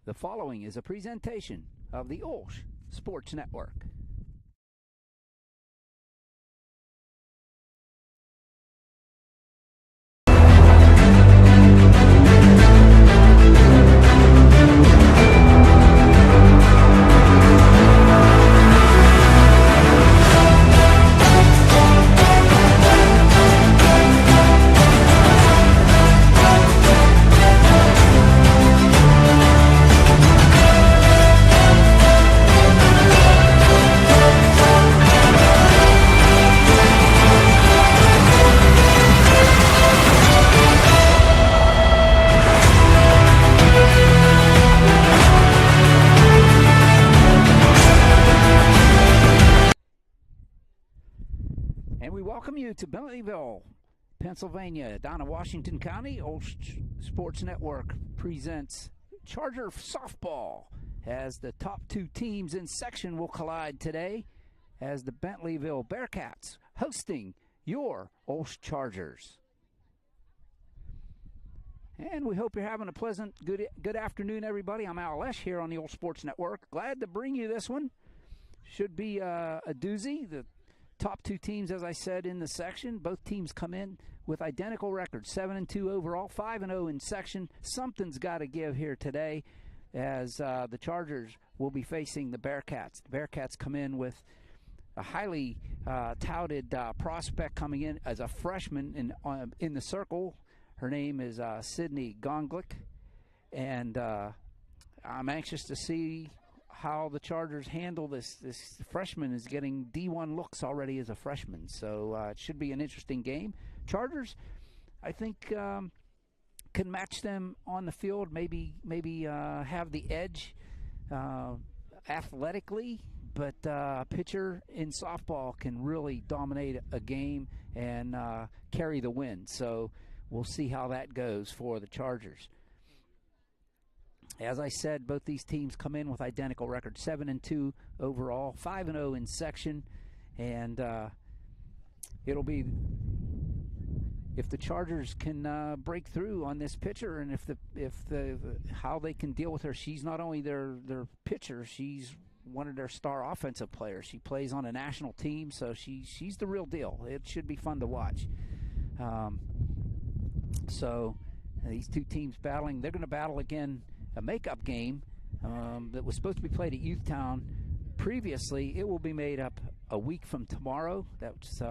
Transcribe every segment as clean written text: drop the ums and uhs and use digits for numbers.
The following is a presentation of the OLSH Sports Network. And we welcome you to Bentleyville, Pennsylvania, down in Washington County. OLSH Sports Network presents Charger softball as the top two teams in section will collide today as the Bentleyville Bearcats hosting your OLSH Chargers. And we hope you're having a pleasant, good afternoon, everybody. I'm OLSH here on the OLSH Sports Network. Glad to bring you this one. Should be a doozy. The top two teams, as I said, in the section. Both teams come in with identical records, 7-2 overall, 5-0 in section. Something's got to give here today as the Chargers will be facing the Bearcats. The Bearcats come in with a highly touted prospect coming in as a freshman in the circle. Her name is Sydney Gonglick, and I'm anxious to see how the Chargers handle this. This freshman is getting D1 looks already as a freshman, so it should be an interesting game. Chargers, I think, can match them on the field, maybe have the edge athletically, but a pitcher in softball can really dominate a game and carry the win. So we'll see how that goes for the Chargers. As I said, both these teams come in with identical records, 7-2 overall, 5-0 in section, and it'll be if the Chargers can break through on this pitcher, and if the how they can deal with her. She's not only their pitcher, she's one of their star offensive players. She plays on a national team, so she's the real deal. It should be fun to watch. So these two teams battling. They're going to battle again. A makeup game that was supposed to be played at Youthtown previously. It will be made up a week from tomorrow. That's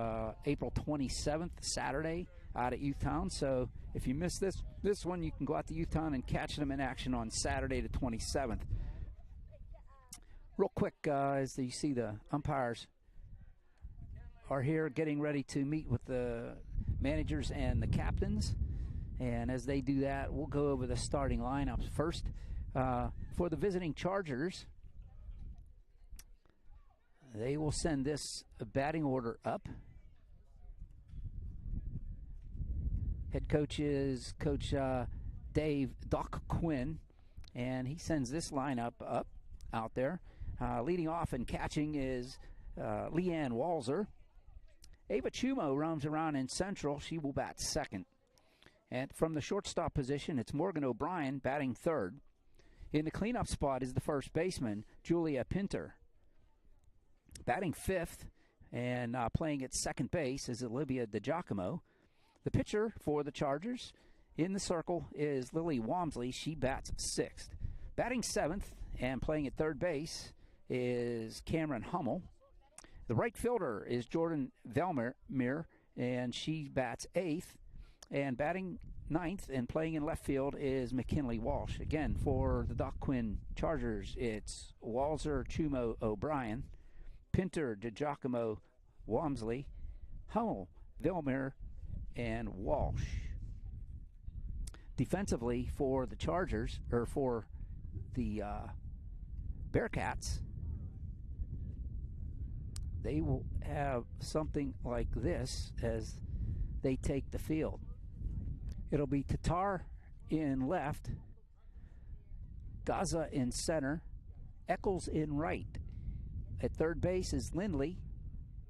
April 27th, Saturday, out at Youthtown. So if you miss this one, you can go out to Youthtown and catch them in action on Saturday the 27th. Real quick, as you see, the umpires are here getting ready to meet with the managers and the captains. And as they do that, we'll go over the starting lineups first. For the visiting Chargers, they will send this batting order up. Head coach is Coach Dave Doc Quinn, and he sends this lineup up out there. Leading off and catching is Leanne Walzer. Ava Chumo roams around in central. She will bat second. And from the shortstop position, it's Morgan O'Brien batting third. In the cleanup spot is the first baseman, Julia Pinter. Batting fifth and playing at second base is Olivia DiGiacomo. The pitcher for the Chargers in the circle is Lily Walmsley. She bats sixth. Batting seventh and playing at third base is Cameron Hummel. The right fielder is Jordan Velmer, and she bats eighth. And batting ninth and playing in left field is McKinley Walsh. Again, for the Doc Quinn Chargers, it's Walzer, Chumo, O'Brien, Pinter, DiGiacomo, Walmsley, Hummel, Vilmer, and Walsh. Defensively for the Chargers, or for the Bearcats, they will have something like this as they take the field. It'll be Tatar in left, Gaza in center, Eccles in right. At third base is Lindley.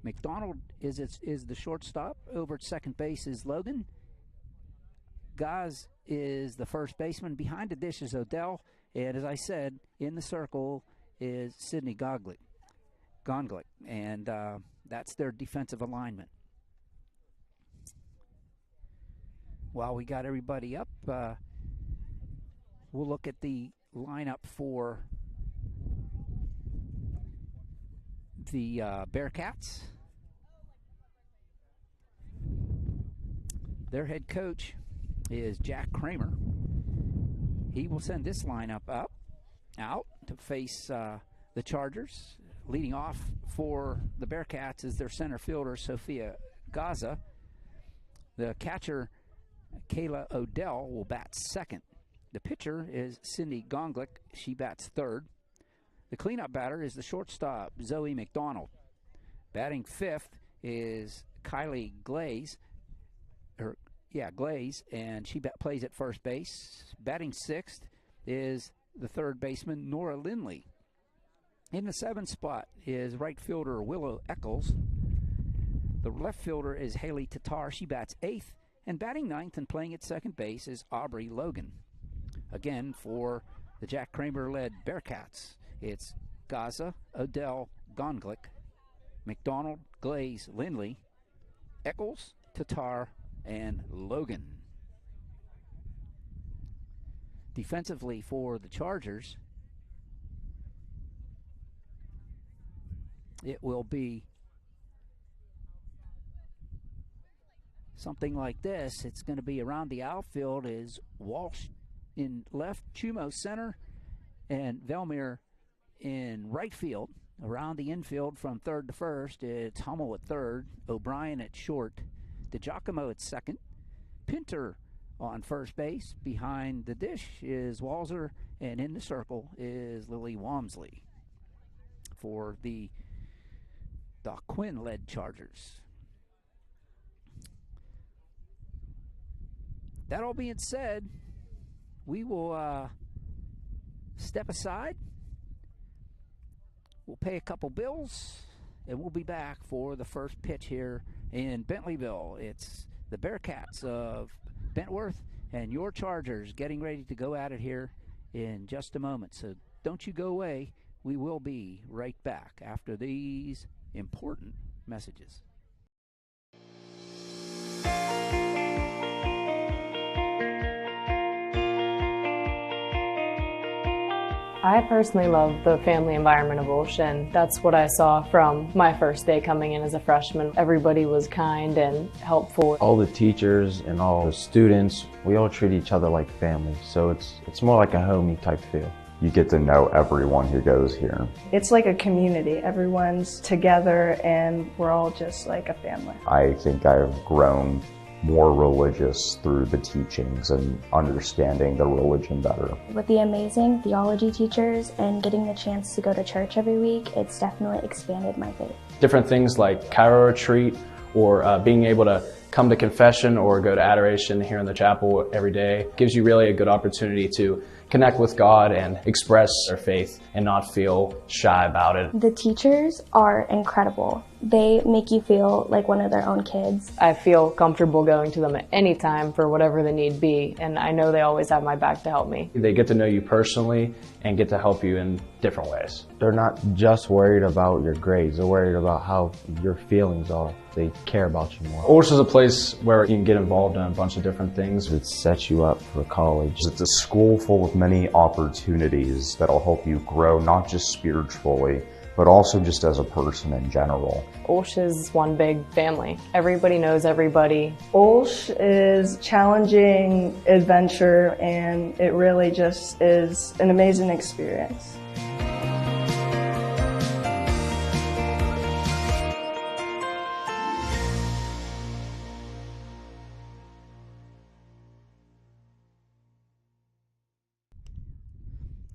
McDonald is the shortstop. Over at second base is Logan. Gaz is the first baseman. Behind the dish is Odell. And as I said, in the circle is Sydney Gonglik, and that's their defensive alignment. While we got everybody up, we'll look at the lineup for the Bearcats. Their head coach is Jack Kramer. He will send this lineup out to face the Chargers. Leading off for the Bearcats is their center fielder, Sophia Gaza. The catcher, Kayla Odell, will bat second. The pitcher is Cindy Gonglik. She bats third. The cleanup batter is the shortstop, Zoe McDonald. Batting fifth is Kylie Glaze, and she plays at first base. Batting sixth is the third baseman, Nora Lindley. In the seventh spot is right fielder Willow Eccles. The left fielder is Haley Tatar. She bats eighth. And batting ninth and playing at second base is Aubrey Logan. Again, for the Jack Kramer-led Bearcats, it's Gaza, Odell, Gonglik, McDonald, Glaze, Lindley, Eccles, Tatar, and Logan. Defensively for the Chargers, it will be something like this. It's going to be around the outfield is Walsh in left, Chumo center, and Velmir in right field. Around the infield from third to first, it's Hummel at third, O'Brien at short, DiGiacomo at second, Pinter on first base. Behind the dish is Walzer, and in the circle is Lily Walmsley for the Doc Quinn-led Chargers. That all being said, we will step aside. We'll pay a couple bills, and we'll be back for the first pitch here in Bentleyville. It's the Bearcats of Bentworth and your Chargers getting ready to go at it here in just a moment. So don't you go away. We will be right back after these important messages. I personally love the family environment of OLSH, and that's what I saw from my first day coming in as a freshman. Everybody was kind and helpful. All the teachers and all the students, we all treat each other like family, so it's more like a homey type feel. You get to know everyone who goes here. It's like a community. Everyone's together and we're all just like a family. I think I've grown more religious through the teachings and understanding the religion better. With the amazing theology teachers and getting the chance to go to church every week, it's definitely expanded my faith. Different things like Cairo retreat or being able to come to confession or go to adoration here in the chapel every day gives you really a good opportunity to connect with God and express their faith and not feel shy about it. The teachers are incredible. They make you feel like one of their own kids. I feel comfortable going to them at any time for whatever the need be, and I know they always have my back to help me. They get to know you personally and get to help you in different ways. They're not just worried about your grades, they're worried about how your feelings are. They care about you more. OLSH is a place where you can get involved in a bunch of different things. It sets you up for college. It's a school full of many opportunities that'll help you grow, not just spiritually, but also just as a person in general. OLSH is one big family. Everybody knows everybody. OLSH is challenging adventure and it really just is an amazing experience.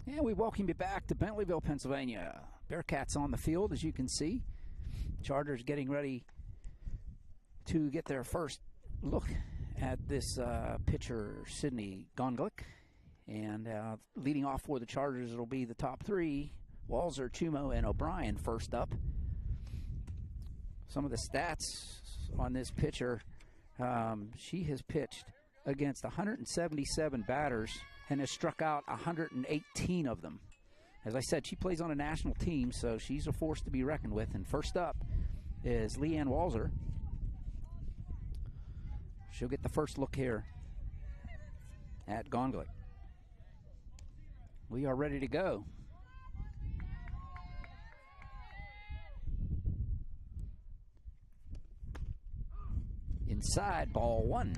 And we welcome you back to Bentleyville, Pennsylvania. Bearcats on the field, as you can see. Chargers getting ready to get their first look at this pitcher, Sydney Gonglik. And leading off for the Chargers, it'll be the top three, Walzer, Chumo, and O'Brien first up. Some of the stats on this pitcher, she has pitched against 177 batters and has struck out 118 of them. As I said, she plays on a national team, so she's a force to be reckoned with. And first up is Leanne Walzer. She'll get the first look here at Gonglet. We are ready to go. Inside, ball one.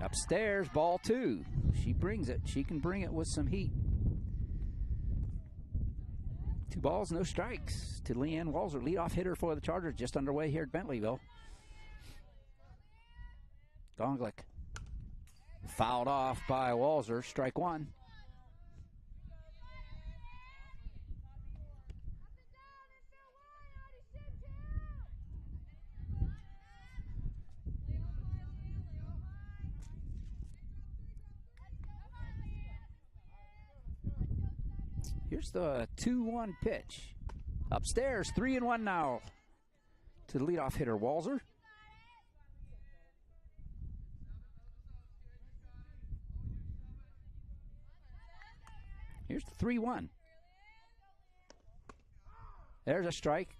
Upstairs, ball two. She brings it. She can bring it with some heat. 2 balls, no strikes to Leanne Walzer, leadoff hitter for the Chargers, just underway here at Bentleyville. Gonglet fouled off by Walzer, strike one. Here's the 2-1 pitch. Upstairs, 3-1 now to the leadoff hitter, Walzer. Here's the 3-1. There's a strike.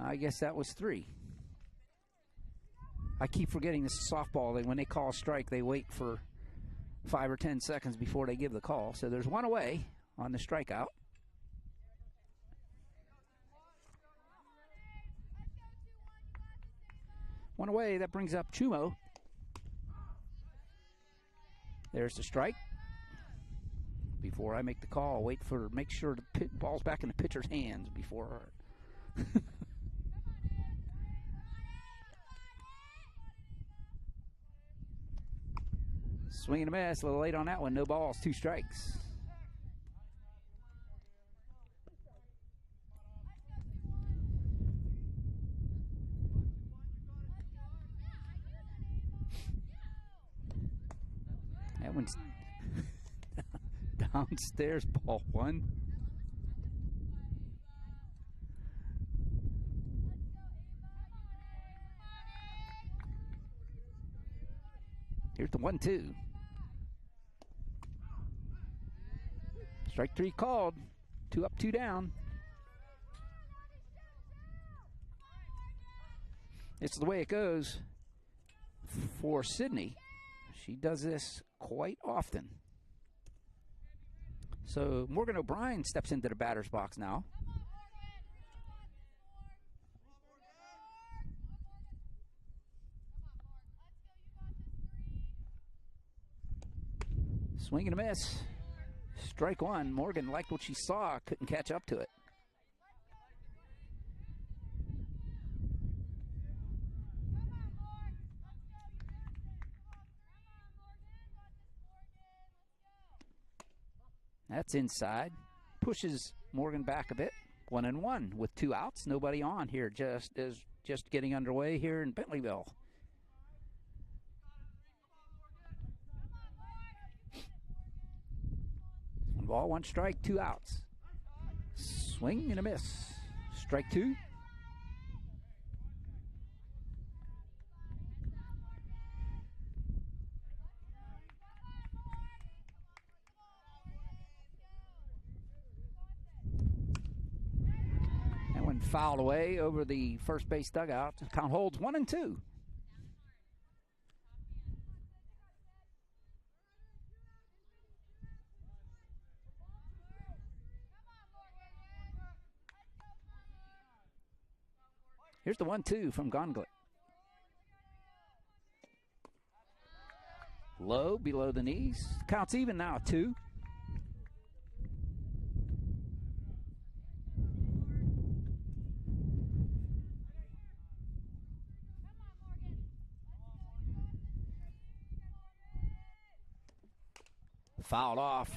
I guess that was 3. I keep forgetting this is softball. When they call a strike, they wait for 5 or 10 seconds before they give the call. So there's 1 away on the strikeout. One away, that brings up Chumo. There's the strike. Before I make the call, make sure the ball's back in the pitcher's hands before. Swing and a miss, a little late on that one. No balls, 2 strikes. That one's downstairs, ball 1. Here's the 1-2. Strike 3 called. 2 up, 2 down. It's the way it goes for Sydney. She does this quite often. So Morgan O'Brien steps into the batter's box now. Swing and a miss. Strike 1. Morgan liked what she saw, couldn't catch up to it. That's inside. Pushes Morgan back a bit. 1-1 with 2 outs. Nobody on here. Just getting underway here in Bentleyville. One ball, 1 strike, 2 outs. Swing and a miss. Strike 2. That one fouled away over the first base dugout. Count holds 1-2. Here's the 1-2 from Gonglet. Low, below the knees. Counts even now, 2. Fouled off.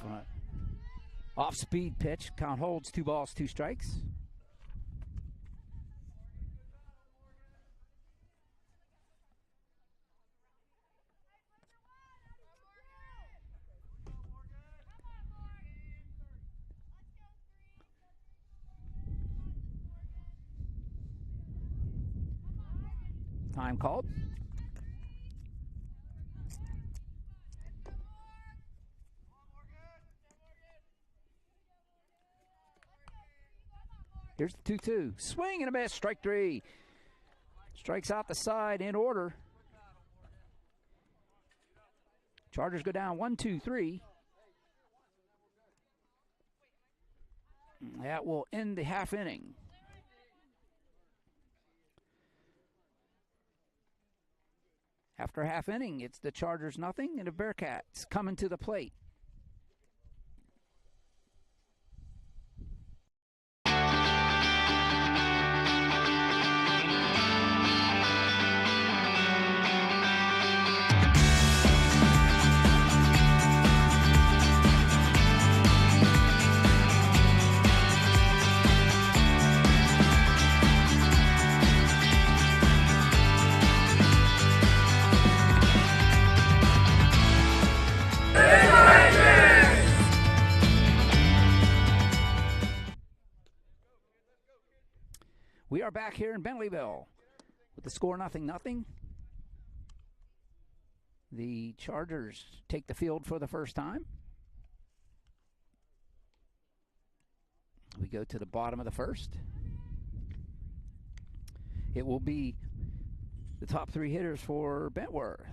Off-speed pitch. Count holds 2 balls, 2 strikes. Time called. Here's the 2-2. Swing and a miss. Strike three. Strikes out the side in order. Chargers go down 1-2-3. That will end the half inning. After half inning, it's the Chargers nothing and the Bearcats coming to the plate. We are back here in Bentleyville with the score 0-0. The Chargers take the field for the first time. We go to the bottom of the first. It will be the top three hitters for Bentworth.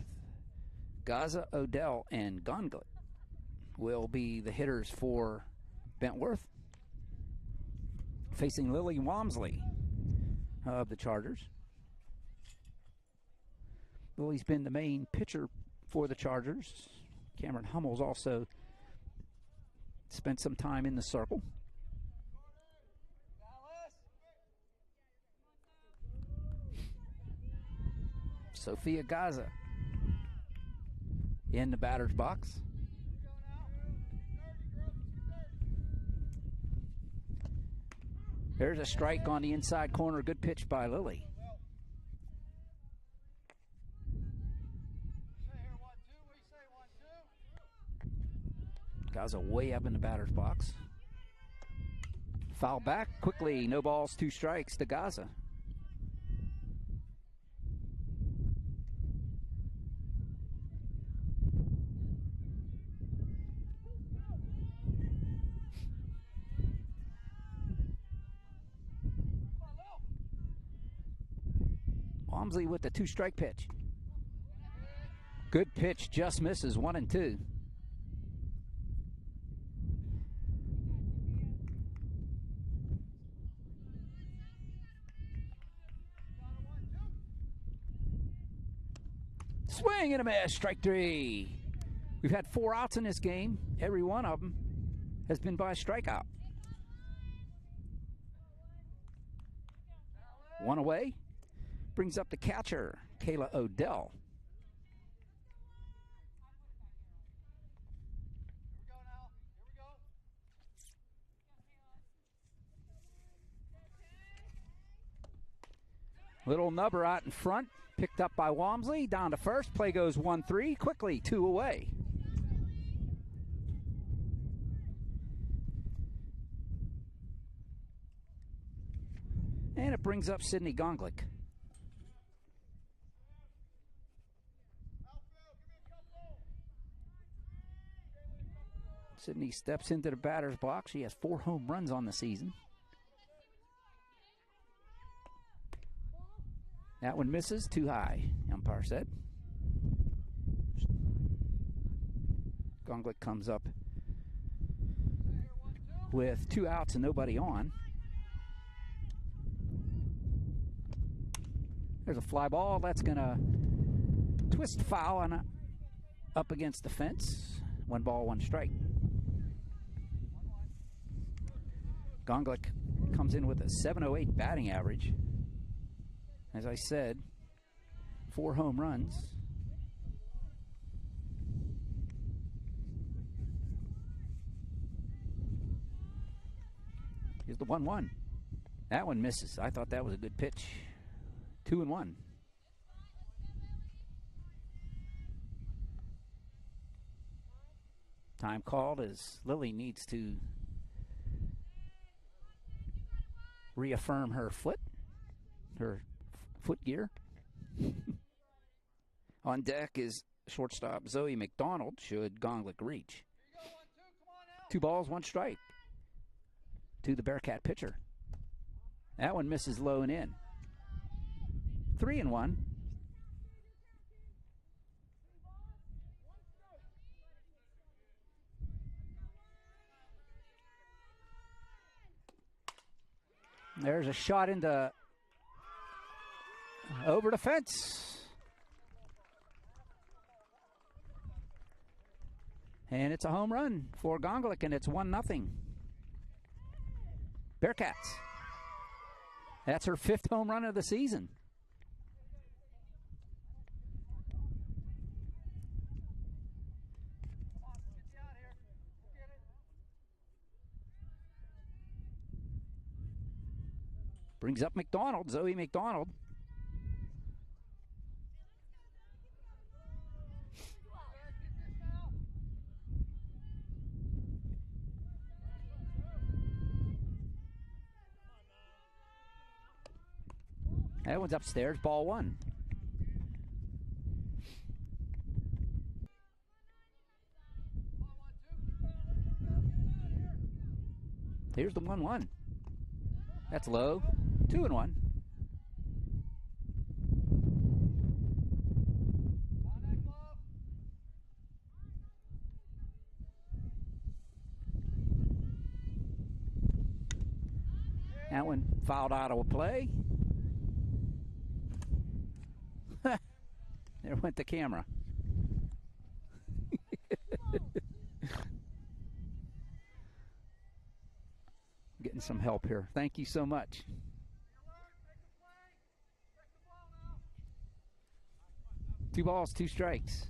Gaza, Odell, and Gonglet will be the hitters for Bentworth, facing Lily Walmsley of the Chargers. Lily's been the main pitcher for the Chargers. Cameron Hummel's also spent some time in the circle. Sophia Gaza in the batter's box. There's a strike on the inside corner. Good pitch by Lily. Gaza way up in the batter's box. Foul back quickly. No balls, 2 strikes to Gaza. Walmsley with the 2-strike pitch. Good pitch, just misses, 1-2. Swing and a miss, strike 3. We've had 4 outs in this game. Every one of them has been by strikeout. 1 away. Brings up the catcher, Kayla Odell. Little nubber out in front, picked up by Walmsley, down to first. Play goes 1-3, quickly 2 away. And it brings up Sydney Gonglik. Sydney steps into the batter's box. She has 4 home runs on the season. That one misses, too high, umpire said. Gonglik comes up with 2 outs and nobody on. There's a fly ball. That's going to twist foul and up against the fence. 1 ball, 1 strike. Gonglik comes in with a .708 batting average. As I said, 4 home runs. Here's the 1-1. That one misses. I thought that was a good pitch. 2-1. Time called as Lily needs to reaffirm her foot gear. On deck is shortstop Zoe McDonald, should Gonglik reach. 2 balls, 1 strike to the Bearcat pitcher. That one misses low and in. 3-1. There's a shot into over the fence. And it's a home run for Gonglik, and it's 1-0. Bearcats. That's her 5th home run of the season. Brings up McDonald, Zoe McDonald. That one's upstairs, ball 1. Here's the 1-1. That's low. 2-1. That one fouled out of play. There went the camera. Getting some help here. Thank you so much. Two balls, 2 strikes.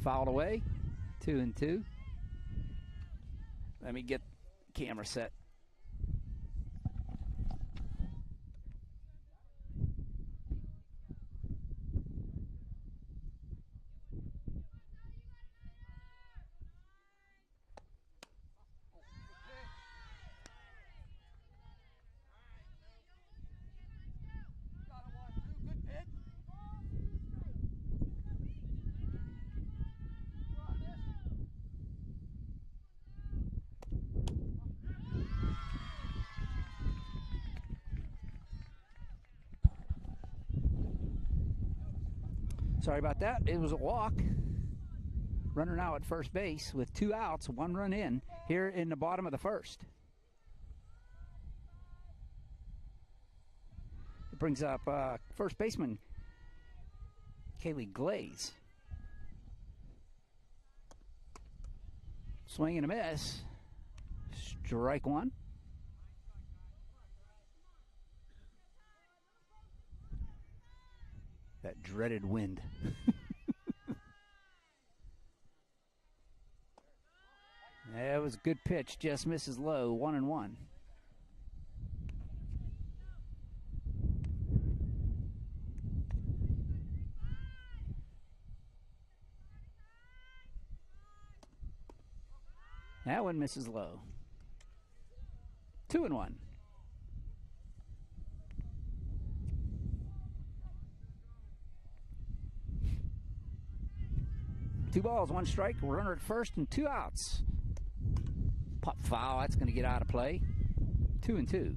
Fouled away. 2-2. Let me get the camera set. Sorry about that. It was a walk. Runner now at first base with 2 outs, 1 run in here in the bottom of the first. It brings up first baseman Kaylee Glaze. Swing and a miss. Strike 1. That dreaded wind. That was a good pitch, just misses low, 1-1. That one misses low. 2-1. Two balls, 1 strike, runner at first and 2 outs. Pop foul, that's going to get out of play. 2-2.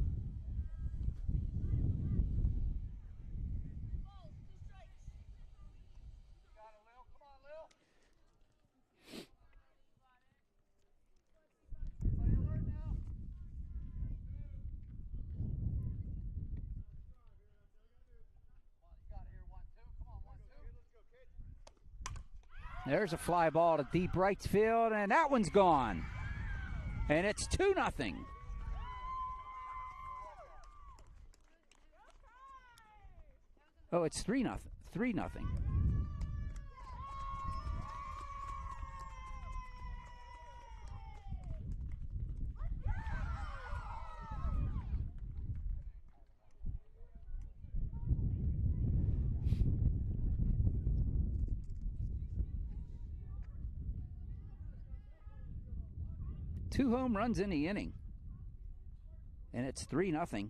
There's a fly ball to deep right field, and that one's gone. And it's 2-0. Oh, it's 3-0. 3-0. Two home runs in the inning. And it's 3-0.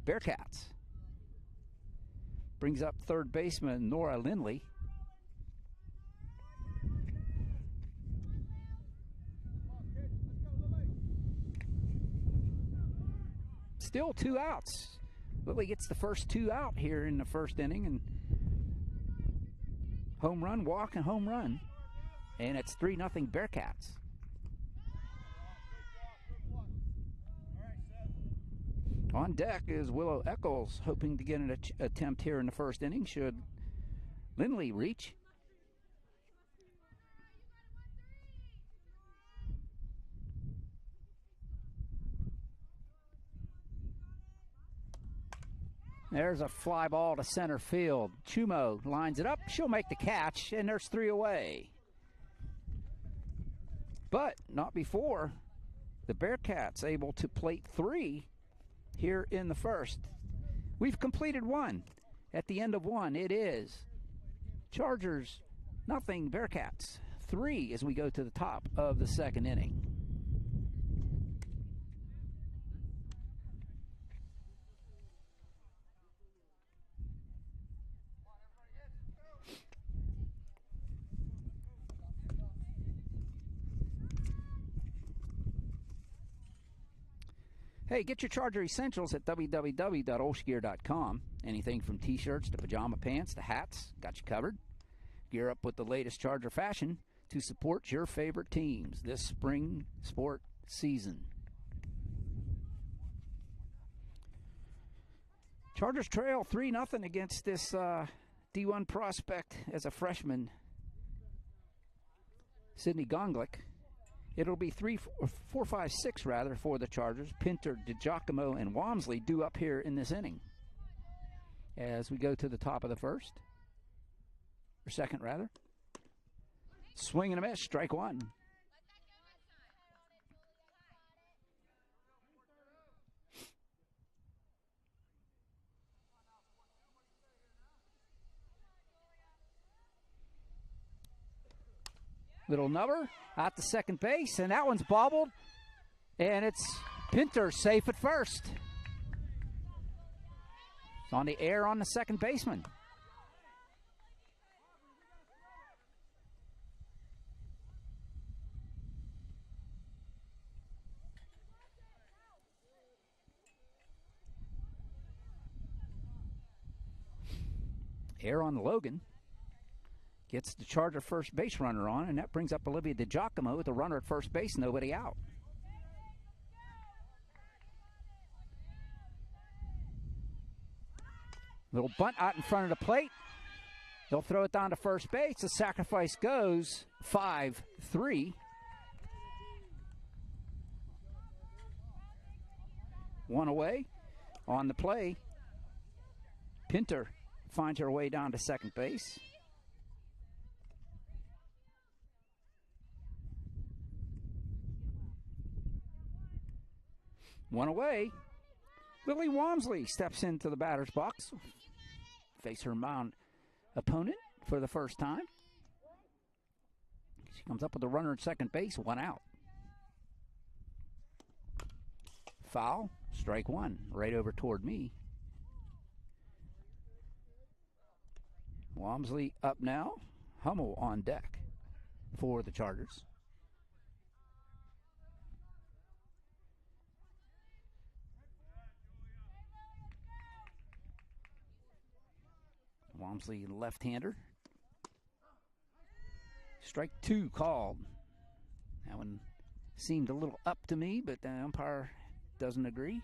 Bearcats. brings up third baseman Nora Lindley. Still 2 outs. Lily gets the first 2 out here in the first inning, and home run, walk, and home run. And it's 3-0 Bearcats. On deck is Willow Eccles, hoping to get an attempt here in the first inning should Lindley reach. There's a fly ball to center field. Chumo lines it up. She'll make the catch, and there's 3 away. But not before the Bearcats able to plate 3 here in the first. We've completed 1. At the end of 1, it is Chargers 0, Bearcats 3 as we go to the top of the second inning. Hey, get your Charger essentials at www.olshgear.com. Anything from t-shirts to pajama pants to hats, got you covered. Gear up with the latest Charger fashion to support your favorite teams this spring sport season. Chargers trail 3-0 against this D1 prospect as a freshman, Sydney Gonglick. It'll be 4, 5, 6 rather for the Chargers. Pinter, DiGiacomo, and Walmsley due up here in this inning. As we go to the top of the first, or second rather. Swing and a miss, strike 1. Little number out to second base, and that one's bobbled, and it's Pinter safe at first. It's on the air on the second baseman. Air on Logan. Gets the Charger first base runner on, and that brings up Olivia DiGiacomo with the runner at first base, nobody out. Little bunt out in front of the plate. They'll throw it down to first base. The sacrifice goes 5-3. One away on the play. Pinter finds her way down to second base. One away. Lily Walmsley steps into the batter's box. Face her mound opponent for the first time. She comes up with a runner at second base, 1 out. Foul, strike 1, right over toward me. Walmsley up now. Hummel on deck for the Chargers. Walmsley, left-hander. Strike 2 called. That one seemed a little up to me, but the umpire doesn't agree.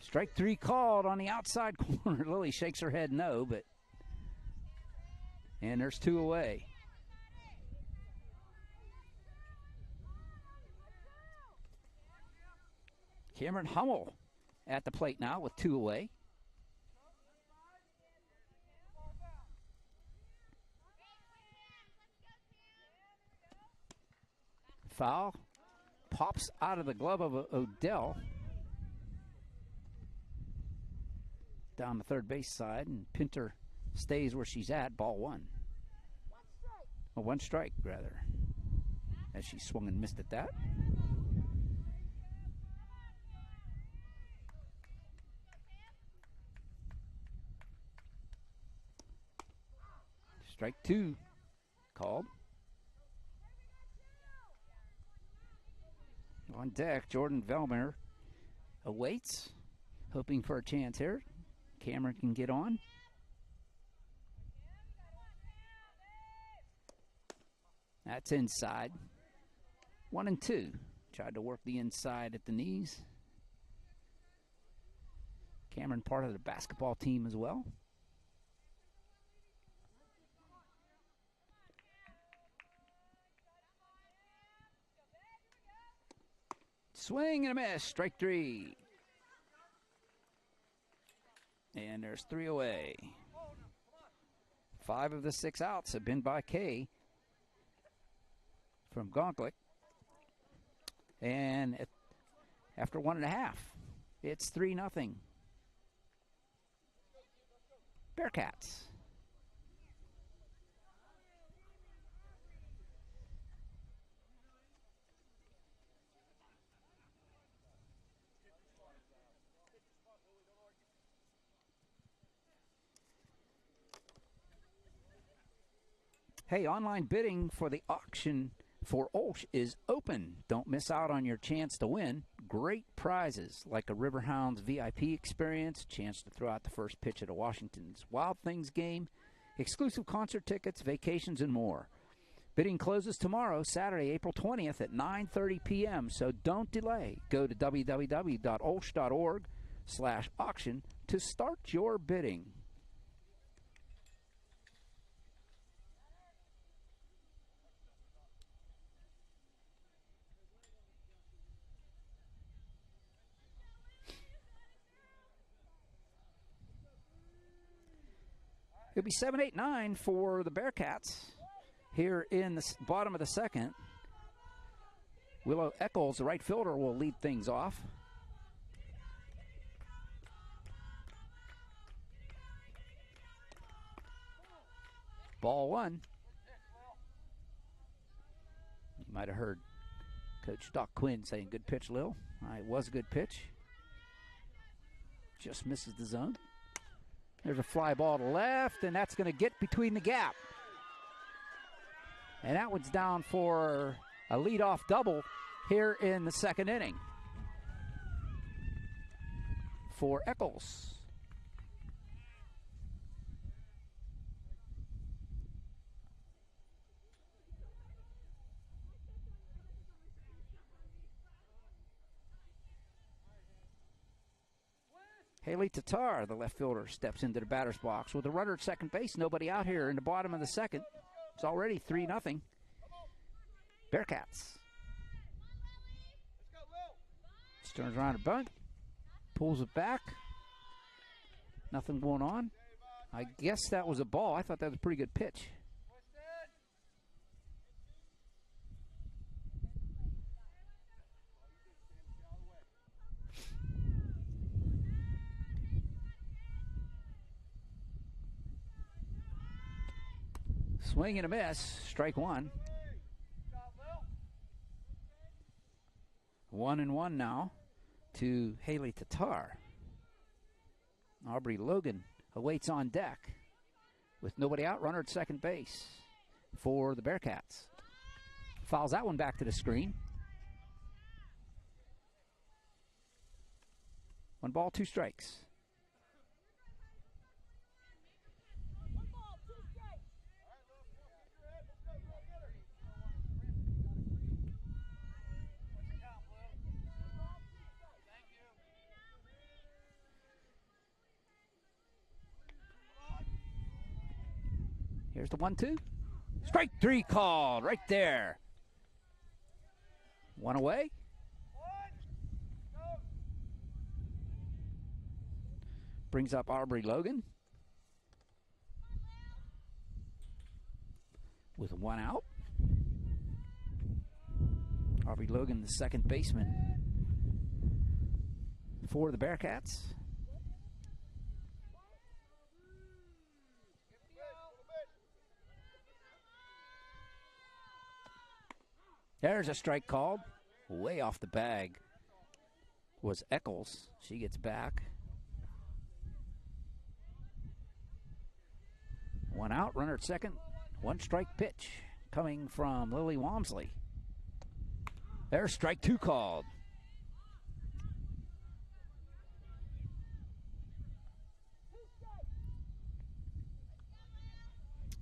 Strike 3 called on the outside corner. Lily shakes her head no, but... And there's 2 away. Cameron Hummel at the plate now with 2 away. Foul pops out of the glove of Odell. Down the third base side, and Pinter stays where she's at, ball 1. Oh, 1 strike, rather. as she swung and missed at that. Strike 2 called. On deck, Jordan Velmer awaits, hoping for a chance here. Cameron can get on. That's inside. 1 and 2. Tried to work the inside at the knees. Cameron part of the basketball team as well. Swing and a miss, strike 3. And there's 3 away. 5 of the 6 outs have been by Kay from Gonklik. And after 1.5, it's 3-0. Bearcats. Hey, online bidding for the auction for OLSH is open. Don't miss out on your chance to win great prizes like a Riverhounds VIP experience, chance to throw out the first pitch at a Washington's Wild Things game, exclusive concert tickets, vacations, and more. Bidding closes tomorrow, Saturday, April 20th at 9:30 p.m., so don't delay. Go to www.olsh.org/auction to start your bidding. It'll be 7-8-9 for the Bearcats here in the bottom of the second. Willow Eccles, the right fielder, will lead things off. Ball 1. You might have heard Coach Doc Quinn saying, good pitch, Lil. It was a good pitch. Just misses the zone. There's a fly ball to left, and that's going to get between the gap. And that one's down for a leadoff double here in the second inning for Eccles. Haley Tatar, the left fielder, steps into the batter's box with a runner at second base. Nobody out here in the bottom of the second. It's already 3-0. Bearcats. Just turns around a bunt. Pulls it back. Nothing going on. I guess that was a ball. I thought that was a pretty good pitch. Swing and a miss, strike 1. 1-1 now to Haley Tatar. Aubrey Logan awaits on deck with nobody out, runner at second base for the Bearcats. Fouls that one back to the screen. 1 ball, 2 strikes. Here's the 1-2. Strike 3 called right there. 1 away. Brings up Aubrey Logan with 1 out. Aubrey Logan, the second baseman for the Bearcats. There's a strike called. Way off the bag was Eccles. She gets back. One out, runner at second. One strike pitch coming from Lily Walmsley. There's strike two called.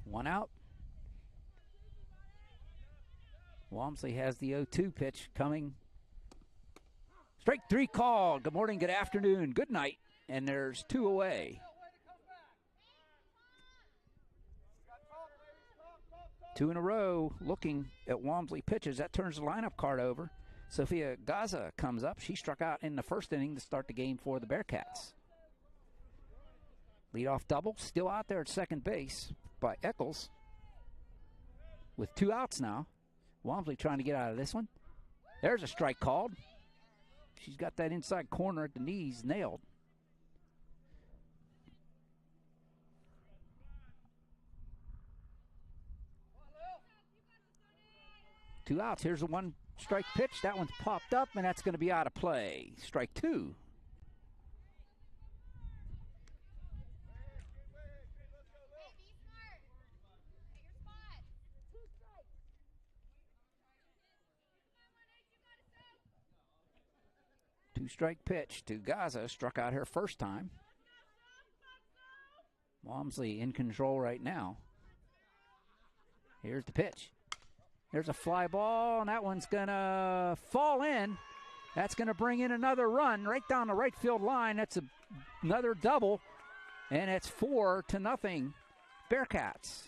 One out. Walmsley has the 0-2 pitch coming. Strike three called. Good morning, good afternoon, good night. And there's two away. Two in a row looking at Walmsley pitches. That turns the lineup card over. Sophia Gaza comes up. She struck out in the first inning to start the game for the Bearcats. Leadoff double, still out there at second base by Eccles. With two outs now. Walmsley trying to get out of this one. There's a strike called. She's got that inside corner at the knees nailed. Two outs. Here's a one strike pitch. That one's popped up, and that's going to be out of play. Strike two. Two-strike pitch to Gaza, struck out her first time. Walmsley in control right now. Here's the pitch. There's a fly ball, and that one's going to fall in. That's going to bring in another run right down the right field line. That's another double, and it's 4-0 Bearcats.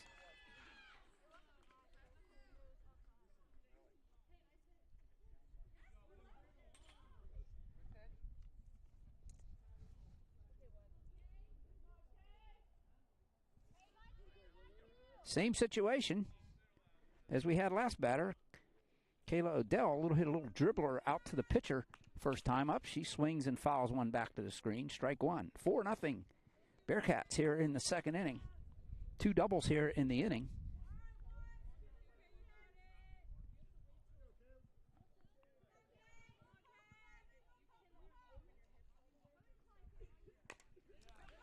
Same situation as we had last batter. Kayla Odell hit a little dribbler out to the pitcher first time up. She swings and fouls one back to the screen. Strike one. 4-0 Bearcats here in the second inning. Two doubles here in the inning.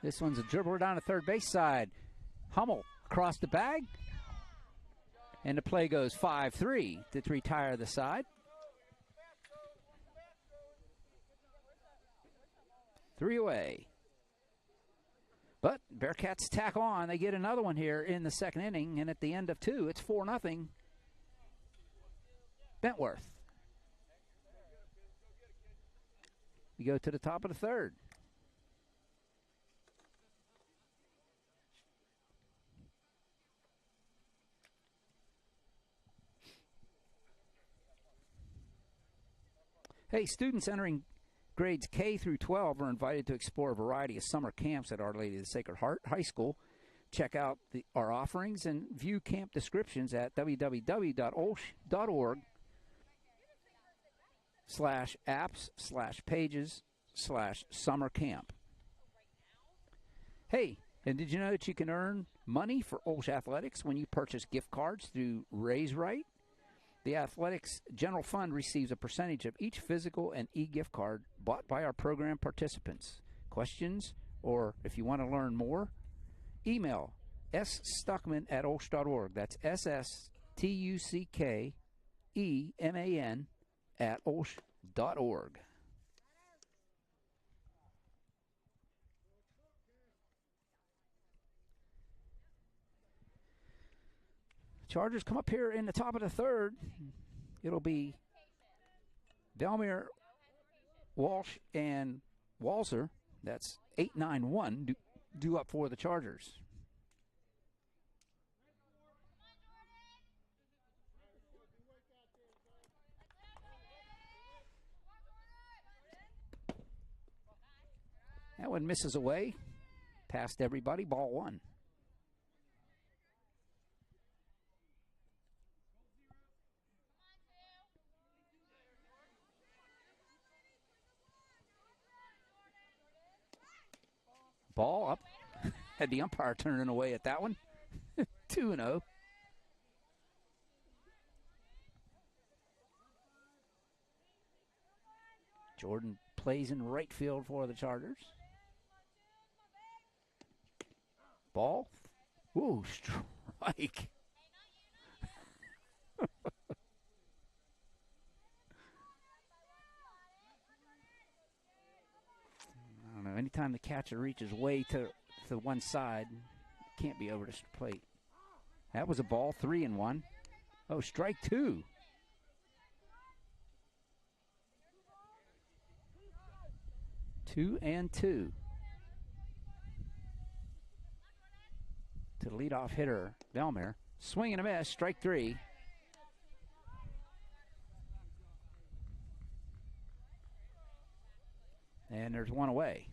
This one's a dribbler down the third base side. Hummel across the bag, and the play goes 5-3 to retire the side. 3 away. But Bearcats tack on. They get another one here in the second inning, and at the end of two, it's 4-0 Bentworth. We go to the top of the third. Hey, students entering grades K through 12 are invited to explore a variety of summer camps at Our Lady of the Sacred Heart High School. Check out our offerings and view camp descriptions at www.olsh.org/apps/pages/summer camp. Hey, and did you know that you can earn money for OLSH Athletics when you purchase gift cards through Raise Right? The Athletics General Fund receives a percentage of each physical and e-gift card bought by our program participants. Questions, or if you want to learn more, email sstuckman@olsh.org. That's SSTUCKEMAN@olsh.org. Chargers come up here in the top of the third. It'll be Belmere, Walsh, and Walser. That's 8-9-1 due up for the Chargers. That one misses away. Past everybody. Ball one. Ball up. Had the umpire turning away at that one. 2-0. Jordan plays in right field for the Chargers. Ball. Whoa, strike. I don't know. Anytime the catcher reaches way to one side, can't be over the plate. That was a ball, 3-1. Oh, strike 2. Two and two. To the leadoff hitter, Belmer. Swing and a miss, strike 3. And there's one away.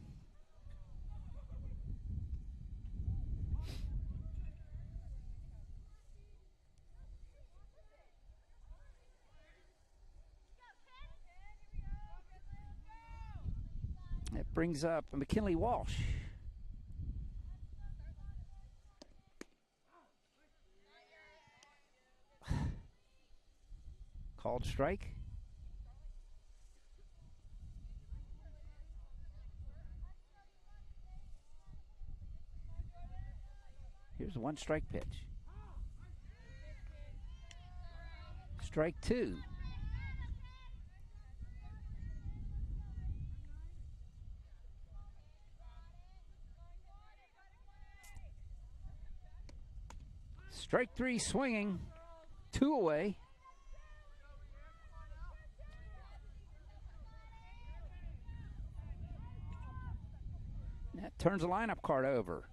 That brings up McKinley Walsh. Called strike. Here's a 1-strike pitch. Strike 2. Strike 3 swinging. 2 away. That turns the lineup card over.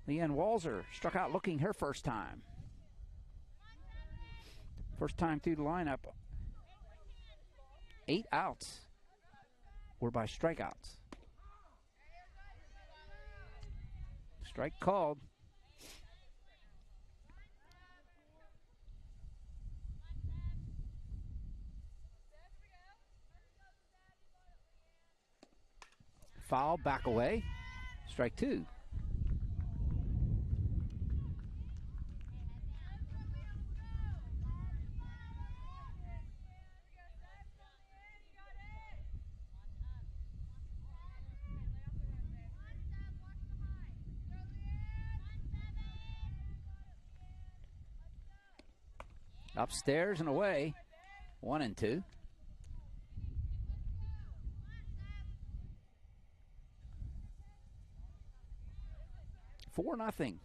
Leanne Walzer struck out looking her first time. First time through the lineup. 8 outs were by strikeouts. Strike called. Foul, back away. Strike 2. Upstairs and away. 1 and 2. Four nothing.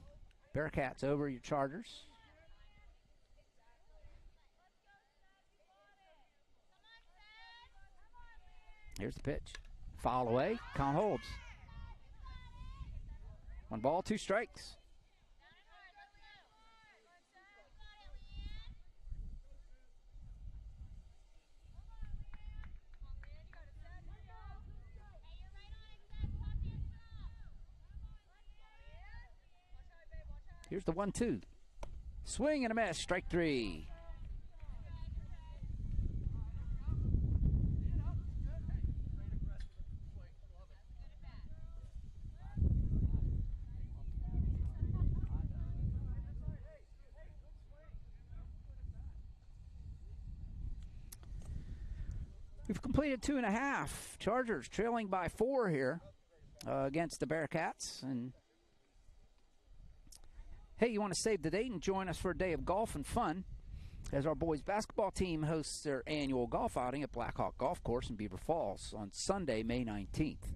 Bearcats over your Chargers. Here's the pitch. Foul away. Count holds. 1 ball, 2 strikes. Here's the 1-2. Swing and a miss, strike 3. We've completed 2.5. Chargers trailing by 4 here against the Bearcats. And hey, you want to save the date and join us for a day of golf and fun as our boys basketball team hosts their annual golf outing at Blackhawk Golf Course in Beaver Falls on Sunday, May 19th.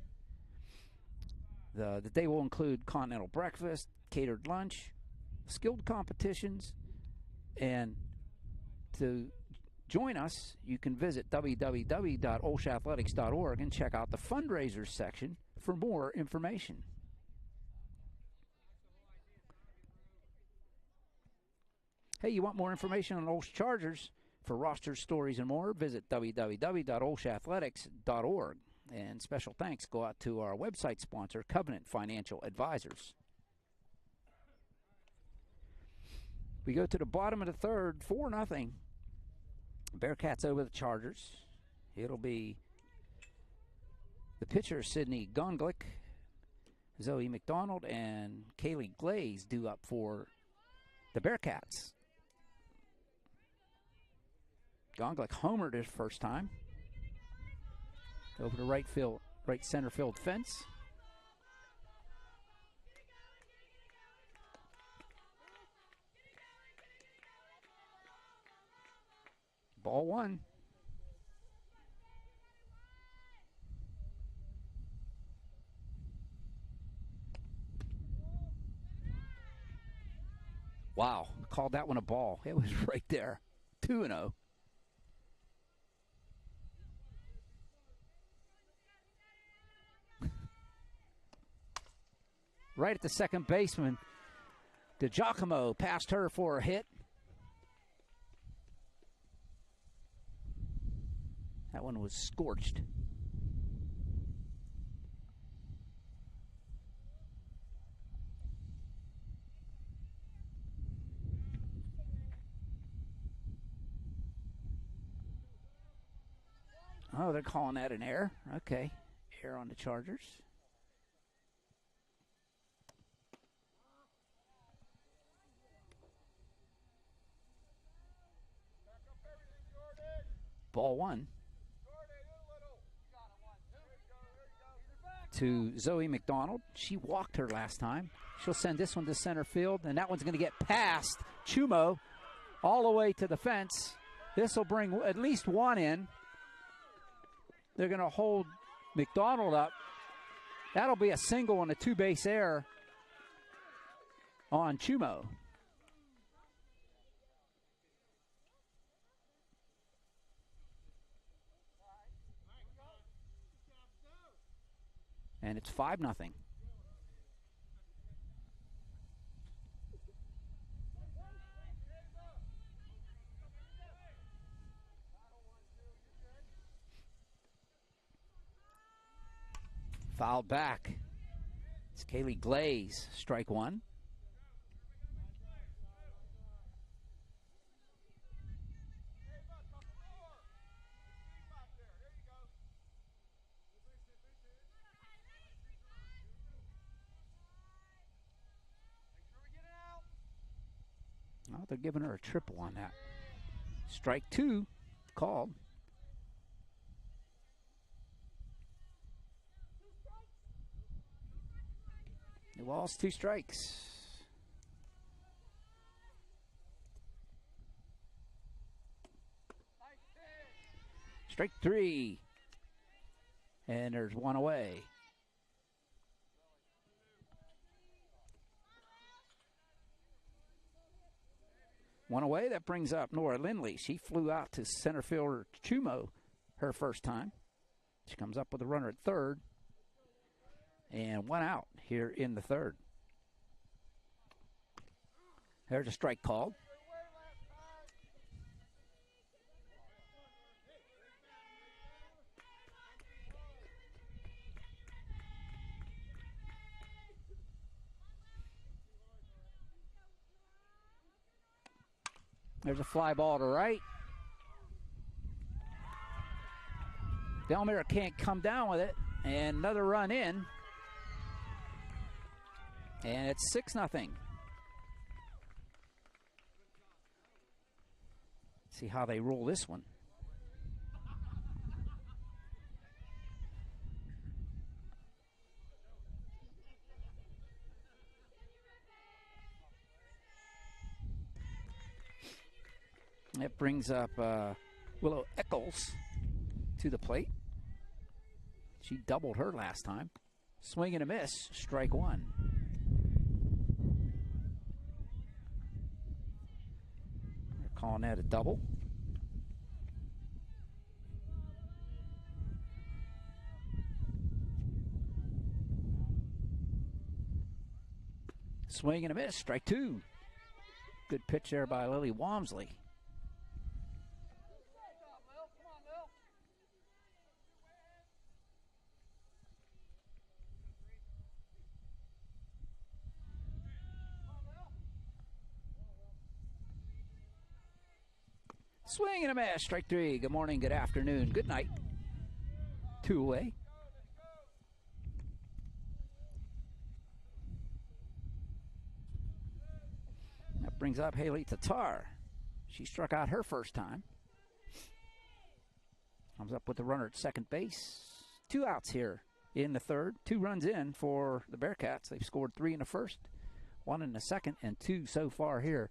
The day will include continental breakfast, catered lunch, skilled competitions, and to join us, you can visit www.olshathletics.org and check out the fundraisers section for more information. Hey, you want more information on OLSH Chargers? For rosters, stories, and more, visit www.olshathletics.org. And special thanks go out to our website sponsor, Covenant Financial Advisors. We go to the bottom of the third, 4-0. Bearcats over the Chargers. It'll be the pitcher, Sydney Gonglick, Zoe McDonald, and Kaylee Glaze due up for the Bearcats. Gonglick homered his first time. Over to right field, right center field fence. Ball one. Wow, called that one a ball. It was right there. 2-0. Right at the second baseman. DiGiacomo passed her for a hit. That one was scorched. Oh, they're calling that an error. Okay, error on the Chargers. Ball one. To Zoe McDonald. She walked her last time. She'll send this one to center field, and that one's going to get past Chumo all the way to the fence. This will bring at least one in. They're going to hold McDonald up. That'll be a single and a two-base error on Chumo. And it's 5-0. Fouled back. It's Kaylee Glaze, strike one. Oh, they're giving her a triple on that. Strike two called. They lost 2 strikes. Strike 3. And there's one away. One away, that brings up Nora Lindley. She flew out to center fielder Chumo her first time. She comes up with a runner at third. And one out here in the third. There's a strike called. There's a fly ball to right. Delmira can't come down with it. And another run in. And it's 6-0. See how they roll this one. That brings up Willow Eccles to the plate. She doubled her last time. Swing and a miss, strike one. They're calling that a double. Swing and a miss, strike two. Good pitch there by Lily Walmsley. Swing and a miss, strike three. Good morning, good afternoon, good night. 2 away. That brings up Haley Tatar. She struck out her first time. Comes up with the runner at second base. 2 outs here in the third. 2 runs in for the Bearcats. They've scored 3 in the first, 1 in the second, and 2 so far here.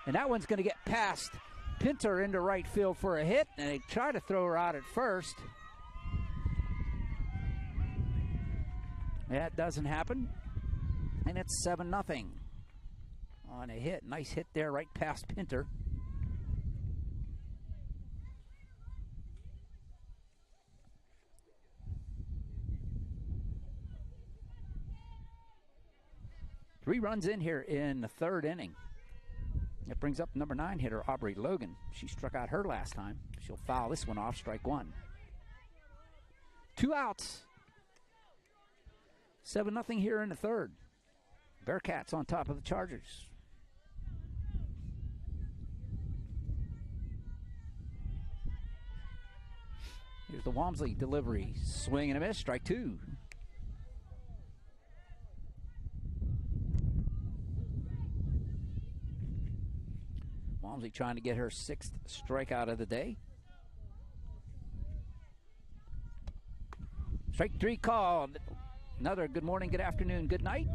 And that one's going to get past Pinter into right field for a hit, and they try to throw her out at first. That doesn't happen, and it's 7-0 on a hit. Nice hit there right past Pinter. Three runs in here in the third inning. That brings up number 9 hitter, Aubrey Logan. She struck out her last time. She'll foul this one off, strike 1. 2 outs. 7-0 here in the third. Bearcats on top of the Chargers. Here's the Walmsley delivery. Swing and a miss, strike 2. Walmsley trying to get her 6th strikeout of the day. Strike 3 called. Another good morning, good afternoon, good night.